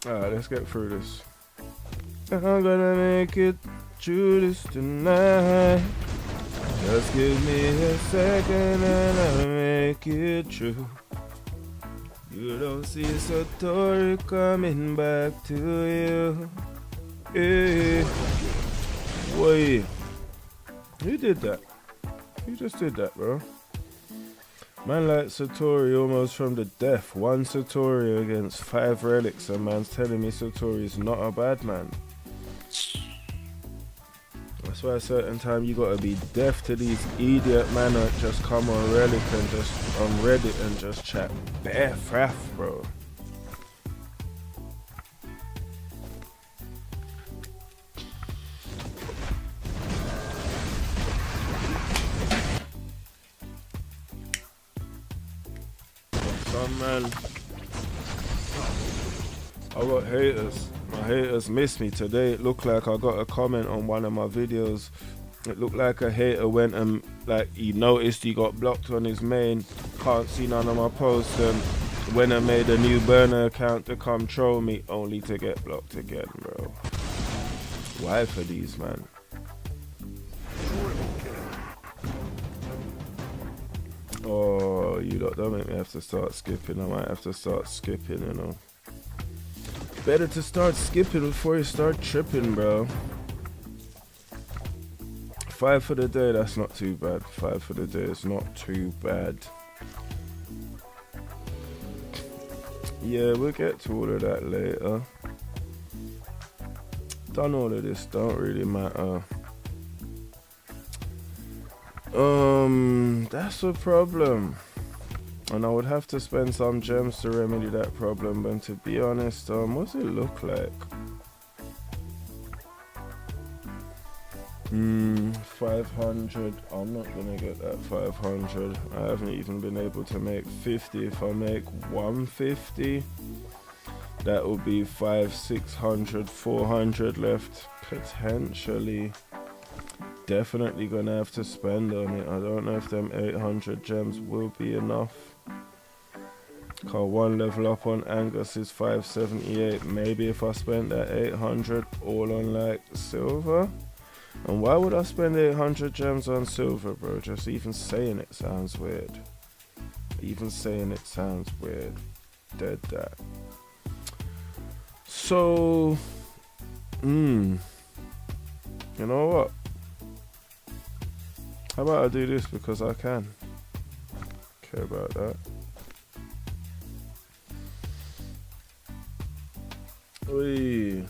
Alright, let's get through this. I'm gonna make it through this tonight. Just give me a second and I'll make it true. You don't see Satori coming back to you. Hey. Boy, who did that? Who just did that, bro? Man like Satori almost from the death. 1 Satori against 5 relics, and man's telling me Satori is not a bad man. That's why a certain time you gotta be deaf to these idiot man that just come on Relic and just on Reddit and just chat bare faff, bro. Some man, I got haters. My haters miss me today. It looked like I got a comment on one of my videos. It looked like a hater went and like he noticed he got blocked on his main, can't see none of my posts, and went and made a new burner account to come troll me, only to get blocked again, bro. Why for these, man? Oh, you lot don't make me have to start skipping. I might have to start skipping, you know. Better to start skipping before you start tripping, bro. 5 for the day, that's not too bad. 5 for the day is not too bad. Yeah, we'll get to all of that later. Done all of this, don't really matter. That's a problem. And I would have to spend some gems to remedy that problem, and to be honest, what's it look like? 500, I'm not gonna get that 500. I haven't even been able to make 50. If I make 150, that will be 500, 600, 400 left, potentially. Definitely gonna have to spend on it. I don't know if them 800 gems will be enough. Cause 1 level up on Angus is 578. Maybe if I spent that 800 all on like silver. And why would I spend 800 gems on silver, bro? Just even saying it sounds weird. Even saying it sounds weird. Dead that. So, you know what? How about I do this because I can? Care about that. Wee.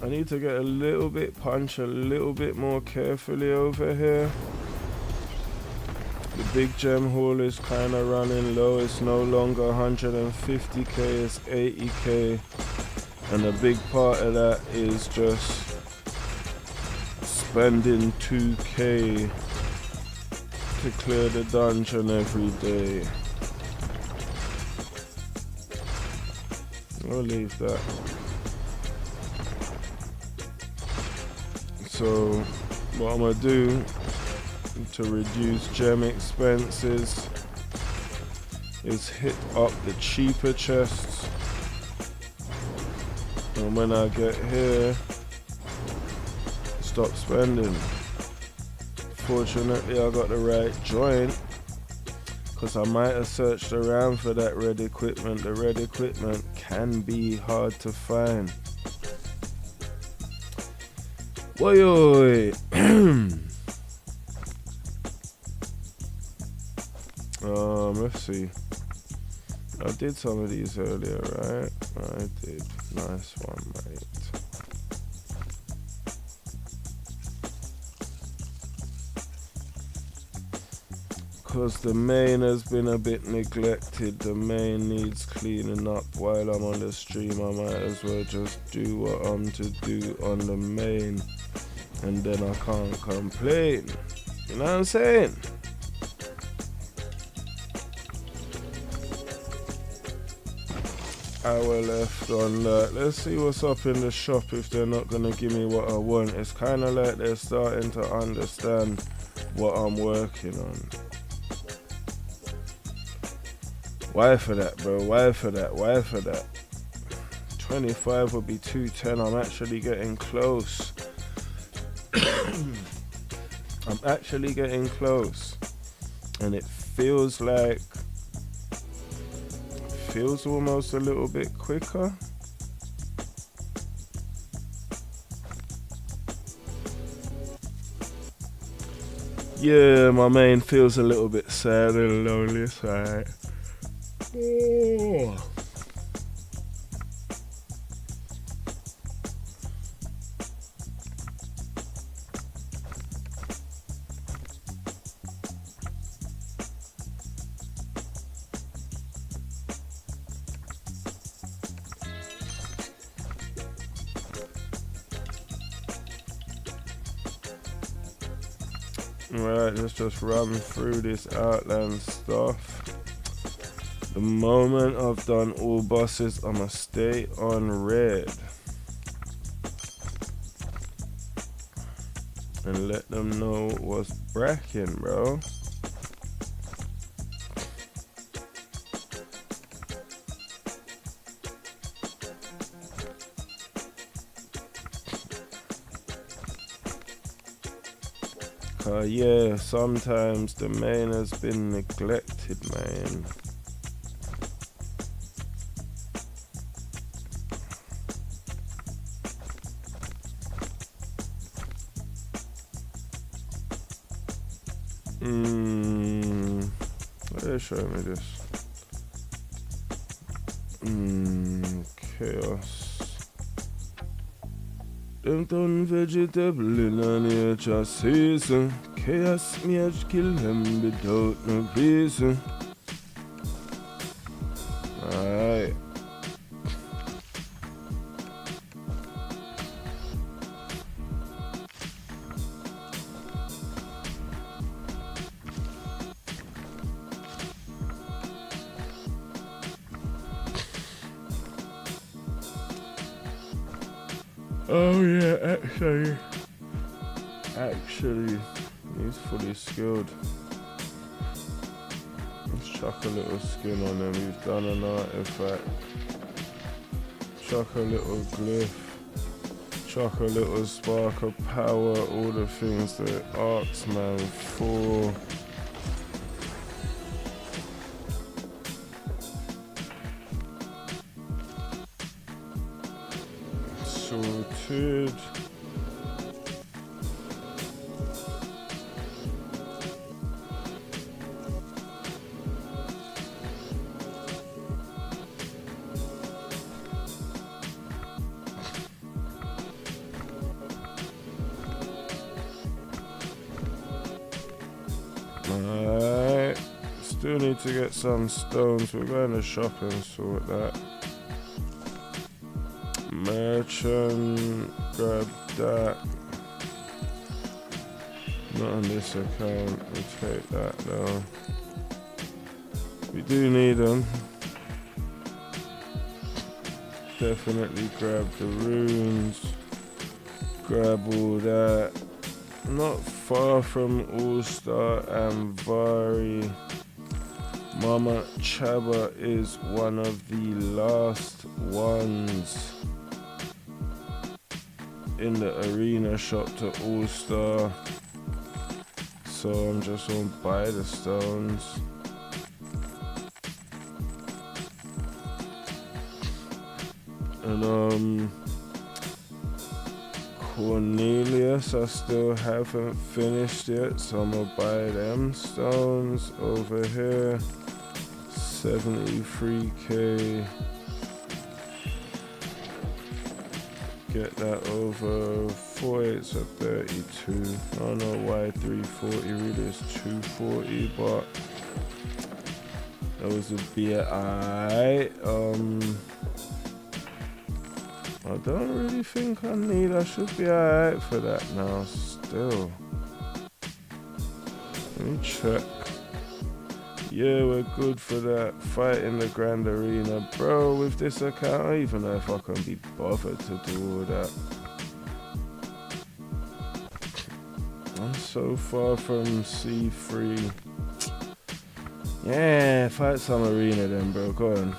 I need to get a little bit punch, a little bit more carefully over here. The big gem haul is kind of running low. It's no longer 150k, it's 80k. And a big part of that is just spending 2k to clear the dungeon every day. I'll leave that. So what I'm gonna do to reduce gem expenses is hit up the cheaper chests, and when I get here, stop spending. Fortunately, I got the right joint, because I might have searched around for that red equipment. The red equipment can be hard to find. Oi. Let's see. I did some of these earlier, right? I did. Nice one, mate. Because the main has been a bit neglected. The main needs cleaning up. While I'm on the stream, I might as well just do what I'm to do on the main, and then I can't complain. You know what I'm saying? Hour left on that. Let's see what's up in the shop if they're not gonna give me what I want. It's kind of like they're starting to understand what I'm working on. Why for that, bro? Why for that? Why for that? 25 would be 210. I'm actually getting close. I'm actually getting close. And it feels like... feels almost a little bit quicker. Yeah, my main feels a little bit sad and lonely, it's alright. Oh. Right, let's just run through this outland stuff. The moment I've done all bosses, I'ma stay on red and let them know what's bracking, bro. Yeah, sometimes the main has been neglected, man. They show me this. Chaos. Them done vegetable in a nature season. Chaos me kill them without no reason. Alright. Oh yeah, actually, he's fully skilled. Let's chuck a little skin on him. He's done an artifact. Chuck a little glyph. Chuck a little spark of power. All the things that asks man for. Sorted. Alright, still need to get some stones. We're going to shop and sort that. Merchant, grab that. Not on this account, we'll take that though. We do need them. Definitely grab the runes. Grab all that. Not far from All-Star and Vari. Mama Chaba is one of the last ones in the arena shop to All-Star, so I'm just gonna buy the stones. And Cornelius I still haven't finished yet, so I'm gonna buy them stones over here. 73k. Get that over 48, so 32. I don't know why 340 really is 240, but those would be alright. I don't really think I should be alright for that now still. Let me check. Yeah, we're good for that. Fight in the Grand Arena. Bro, with this account, I don't even know if I can be bothered to do all that. I'm so far from C3. Yeah, fight some arena then, bro. Go on.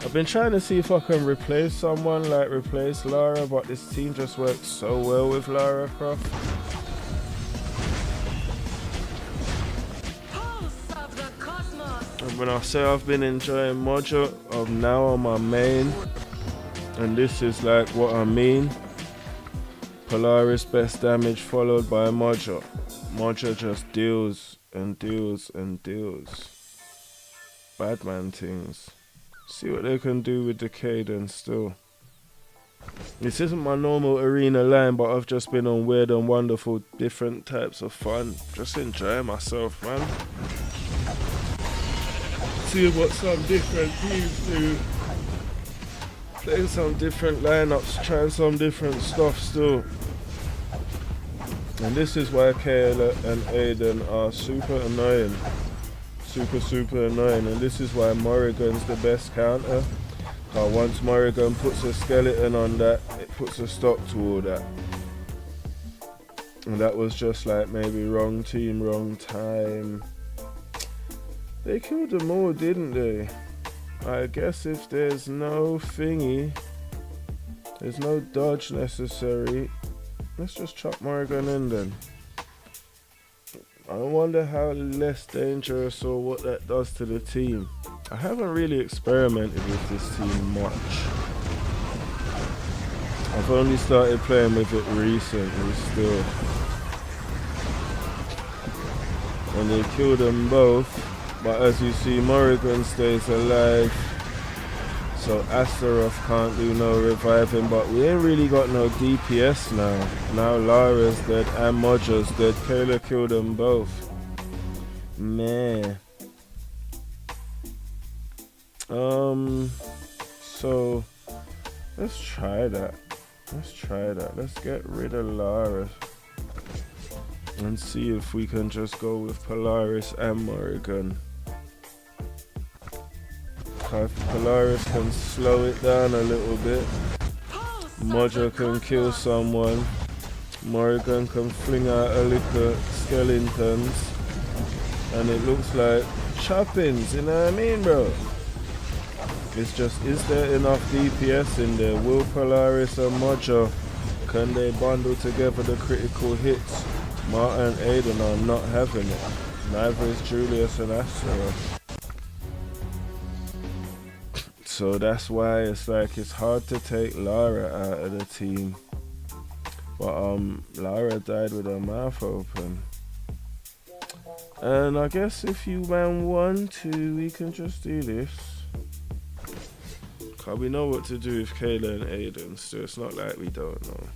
I've been trying to see if I can replace someone, like replace Lara, but this team just works so well with Lara Croft. And when I say I've been enjoying Mojo, I'm now on my main, and this is like what I mean. Polaris best damage followed by Mojo. Mojo just deals and deals and deals. Badman things. See what they can do with the cadence still. This isn't my normal arena line, but I've just been on weird and wonderful different types of fun. Just enjoying myself, man. Seeing what some different teams do. Playing some different lineups, trying some different stuff still. And this is why Kayla and Aiden are super annoying. Super annoying. And this is why Morrigan's the best counter. Once Morrigan puts a skeleton on that, it puts a stop to all that. And that was just like maybe wrong team, wrong time. They killed them all, didn't they? I guess if there's no thingy, there's no dodge necessary, let's just chop Morrigan in then. I wonder how less dangerous or what that does to the team. I haven't really experimented with this team much. I've only started playing with it recently still. And they killed them both, but as you see Morrigan stays alive. So Astaroth can't do no reviving, but we ain't really got no DPS now. Now Lara's dead and Mojo's dead. Kayla killed them both. Man. So let's try that. Let's get rid of Lara and see if we can just go with Polaris and Morrigan. If Polaris can slow it down a little bit, Mojo can kill someone, Morrigan can fling out a lick skeletons, and it looks like choppings, you know what I mean, bro? It's just, is there enough DPS in there? Will Polaris and Mojo, can they bundle together the critical hits? Marta and Aiden are not having it. Neither is Julius and Astaroth. So that's why it's like it's hard to take Lara out of the team. But Lara died with her mouth open. And I guess if you man want to, we can just do this. Cause we know what to do with Kayla and Aiden, so it's not like we don't know.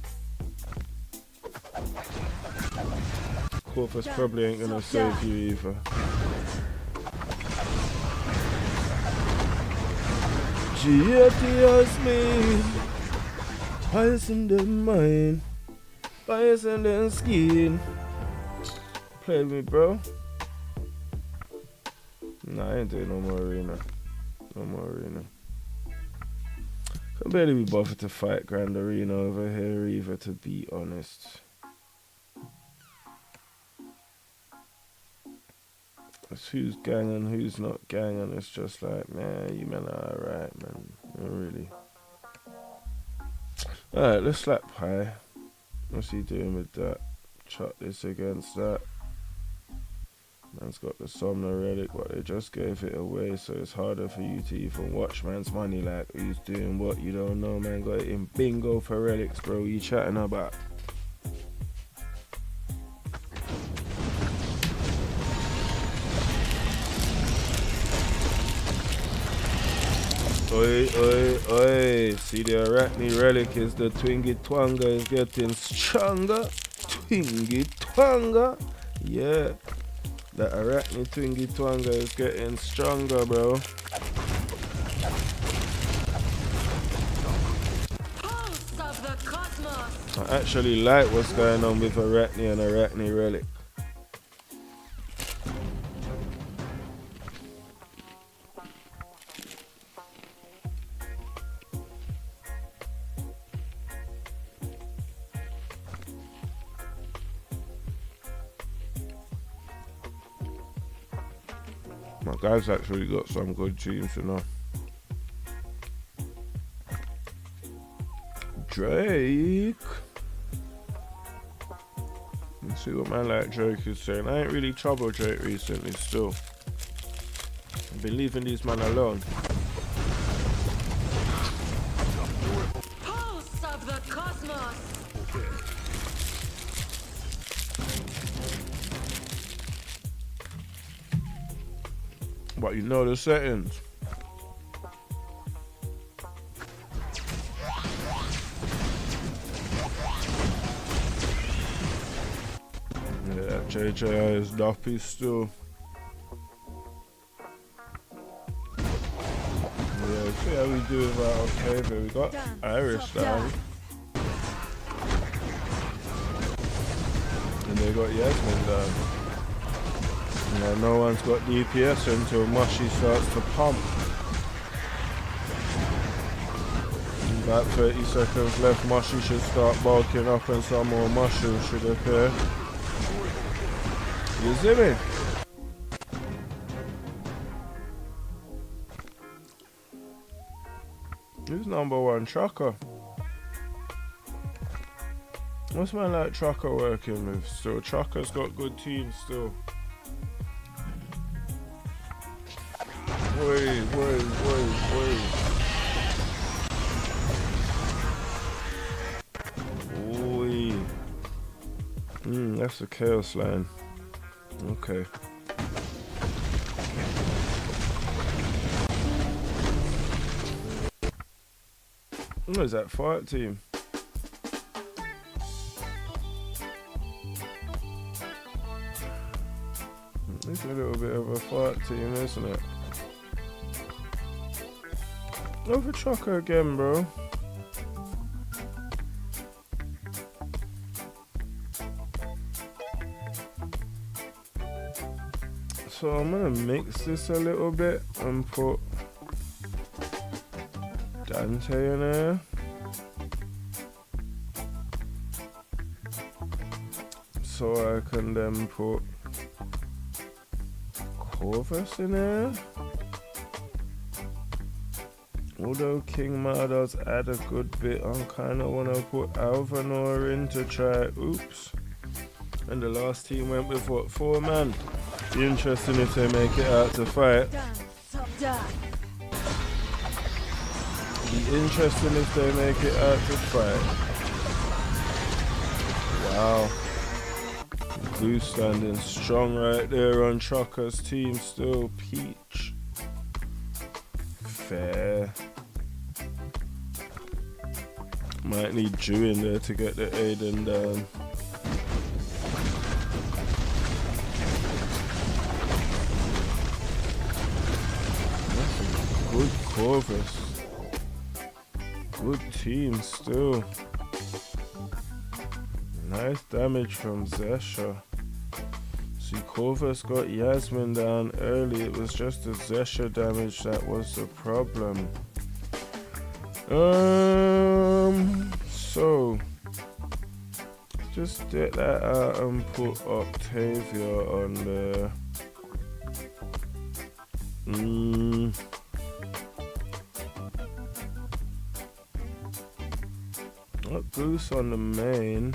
Corpus probably ain't gonna save you either. GTS me, poison the mind, poison the skin. Play with me, bro. Nah, I ain't doing no more arena. Can't barely be bothered to fight Grand Arena over here either, to be honest. It's who's gang and who's not gang, and it's just like, man, you men are alright, man. Not really. Alright, let's slap Pi. What's he doing with that? Chuck this against that. Man's got the Somna Relic, but they just gave it away, so it's harder for you to even watch man's money. Like, who's doing what, you don't know, man. Got it in bingo for relics, bro. You chatting about? Oi, oi, oi. See, the Arachne Relic is the Twingy Twanga is getting stronger. Twingy Twanga. Yeah. The Arachne Twingy Twanga is getting stronger, bro. Pulse of the cosmos. I actually like what's going on with Arachne and Arachne Relic. My guy's actually got some good teams, you know. Drake. Let's see what man like Drake is saying. I ain't really troubled Drake recently still. I've been leaving these men alone. Pulse of the cosmos. But you know the settings. Yeah, that JJI is doppy still. Yeah, see how we do with our Octavia. We got Irish down. And they got Yasmin down. Yeah, no one's got DPS until Mushy starts to pump. About 30 seconds left, Mushy should start bulking up and some more mushrooms should appear. You see me? Who's number one? Trucker. What's my like Trucker working with still? Trucker's got good teams still. Wait. Oi. That's the Chaos line. Okay. What is that fight team? It's a little bit of a fight team, isn't it? Over Trucker again, bro. So I'm gonna mix this a little bit and put Dante in there. So I can then put Corvus in there. Although King Ma does add a good bit, I kind of want to put Alvanor in to try. Oops. And the last team went with what? 4 man. Be interesting if they make it out to fight. Be interesting if they make it out to fight. Wow. Blue standing strong right there on Trucker's team still. Peach. Fair. Might need Drew in there to get the Aiden down. That's a good Corvus. Good team still. Nice damage from Zesha. See, Corvus got Yasmin down early. It was just the Zesha damage that was the problem. So just get that out and put Octavia on there. Got Goose on the main.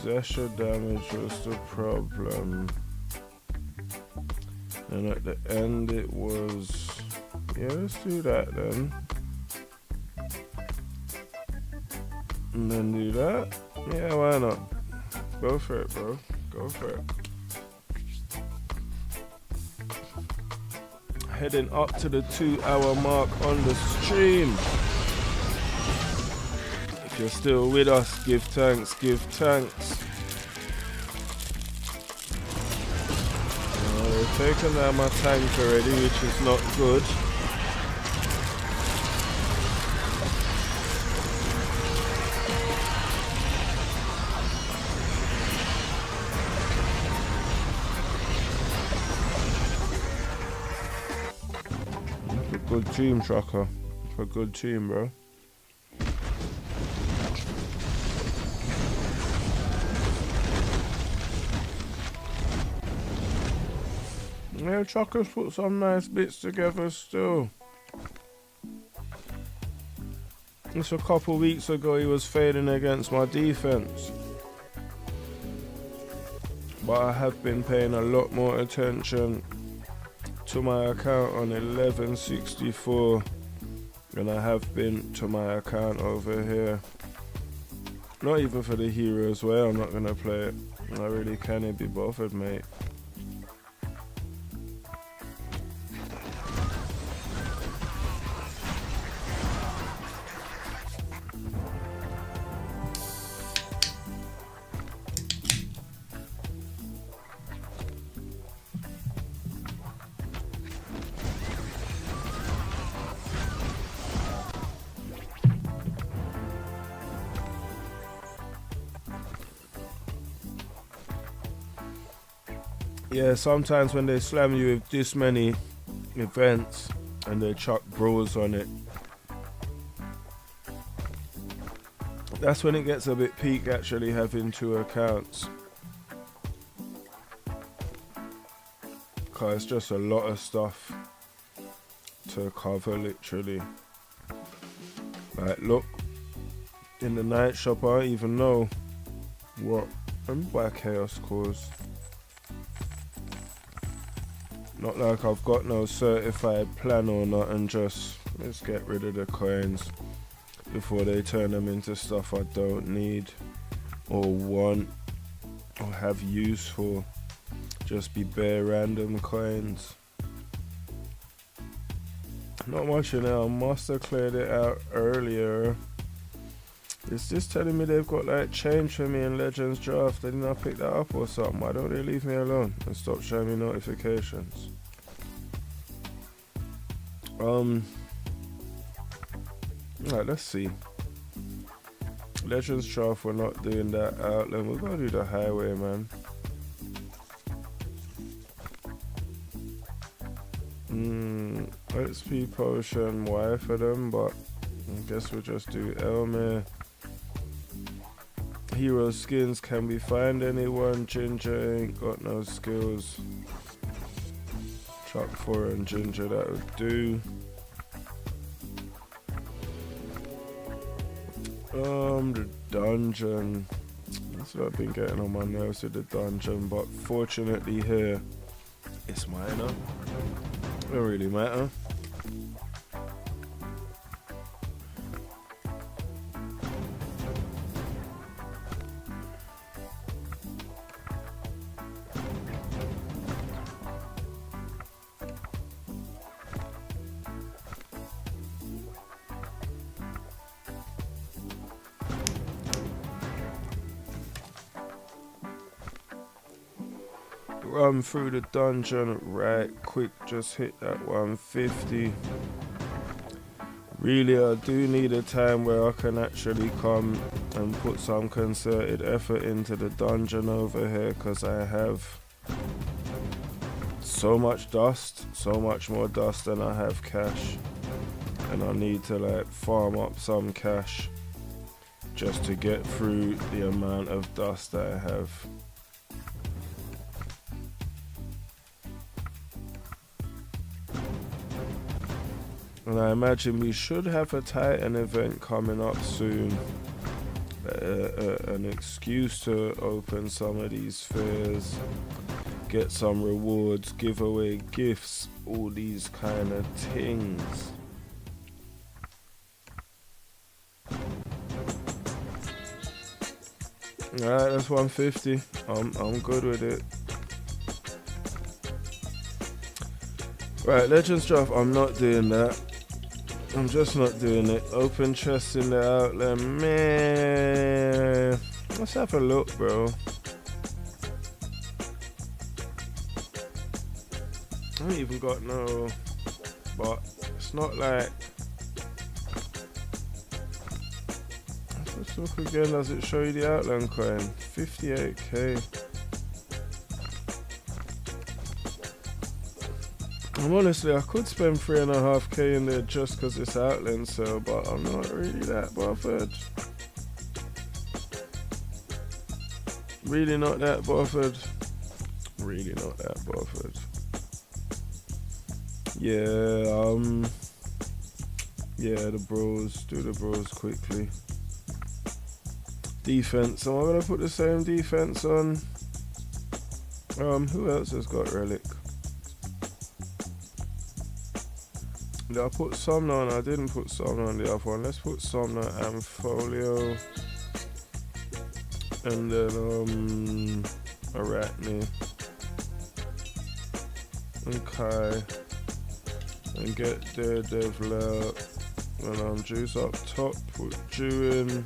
Zesha damage was the problem. And at the end it was... Yeah, let's do that then. And then do that. Yeah, why not? Go for it, bro. Go for it. Heading up to the 2-hour mark on the stream. If you're still with us, give thanks, give thanks. They've taken down my tank already, which is not good. That's a good team, Trucker. That's a good team, bro. Yeah, Trucker's put some nice bits together still. Just a couple weeks ago he was fading against my defense. But I have been paying a lot more attention to my account on 1164. And I have been to my account over here. Not even for the heroes where I'm not gonna play it. I really can't be bothered, mate. Yeah, sometimes when they slam you with this many events and they chuck bros on it, that's when it gets a bit peak actually having 2 accounts. Cause it's just a lot of stuff to cover literally. Like look, in the night shop I don't even know what and buy chaos cores. Not like I've got no certified plan or not, and just let's get rid of the coins before they turn them into stuff I don't need or want or have use for. Just be bare random coins. Not much in there. I must have cleared it out earlier. Is this telling me they've got like change for me in Legends Draft? Didn't I pick that up or something? Why don't they leave me alone and stop showing me notifications? Right, let's see. Legends Draft, we're not doing that outlet. We're gonna do the highway, man. XP potion, Y for them, but I guess we'll just do Elmer. Hero skins, can we find anyone? Ginger ain't got no skills. Chuck 4 and Ginger, that would do. The dungeon. That's what I've been getting on my nerves with the dungeon, but fortunately here, it's minor. Don't really matter. Run through the dungeon right quick, just hit that 150. Really, I do need a time where I can actually come and put some concerted effort into the dungeon over here, because I have so much dust, so much more dust than I have cash, and I need to like farm up some cash just to get through the amount of dust that I have. And I imagine we should have a Titan event coming up soon. An excuse to open some of these fairs, get some rewards, give away gifts, all these kind of things. Alright, that's 150. I'm good with it. Right, Legends Draft, I'm not doing that. I'm just not doing it. Open chest in the outlet, man. Let's have a look, bro. I ain't even got no, but it's not like. Let's look again. Does it show you the outland coin? 58k. Honestly, I could spend 3.5k in there just because it's outland sale, but I'm not really that bothered. Really not that bothered. Really not that bothered. Yeah, yeah, the bros. Do the bros quickly. Defense. Am I gonna put the same defense on? Who else has got Relic? Did I put Somna on? I didn't put Somna on the other one. Let's put Somna and Folio. And then Arachne. And Kai. And get Daredevil out. And Juice up top. Put Jew in.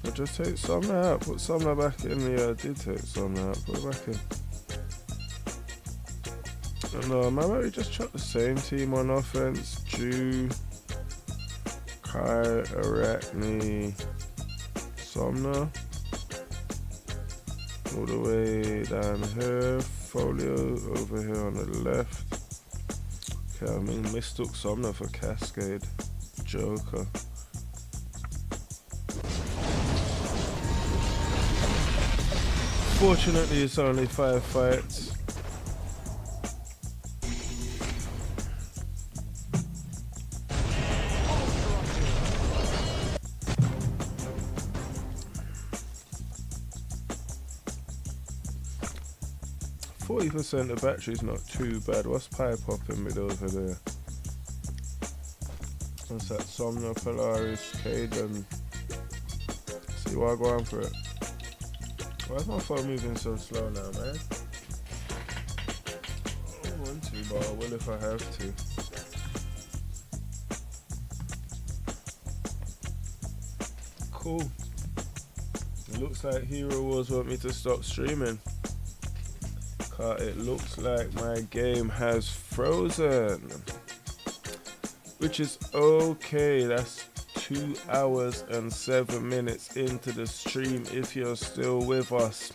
I just take Somna out. Put Somna back in. Yeah, I did take Somna out. Put it back in. And I might just chuck the same team on offense. Jew, Kai, Arachne, Somna. All the way down here. Folio over here on the left. Okay, I mean mistook Somna for Cascade. Joker. Fortunately, it's only 5 fights. %, the battery's not too bad. What's pie popping with over there? What's that? Somna, Polaris, Caden. See why I go on for it. Why is my phone moving so slow now, man? I don't want to, but I will if I have to. Cool. It looks like Hero Wars want me to stop streaming. It looks like my game has frozen, which is okay. That's 2 hours and 7 minutes into the stream. If you're still with us,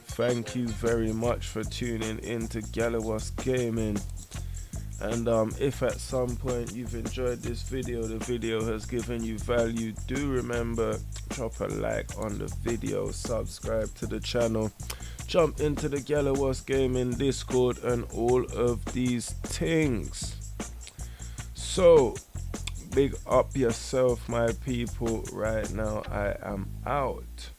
thank you very much for tuning into Galliwasp Gaming. And if at some point you've enjoyed this video, the video has given you value, do remember, drop a like on the video, subscribe to the channel, jump into the Galliwasp Gaming Discord and all of these things. So big up yourself, my people. Right now I am out.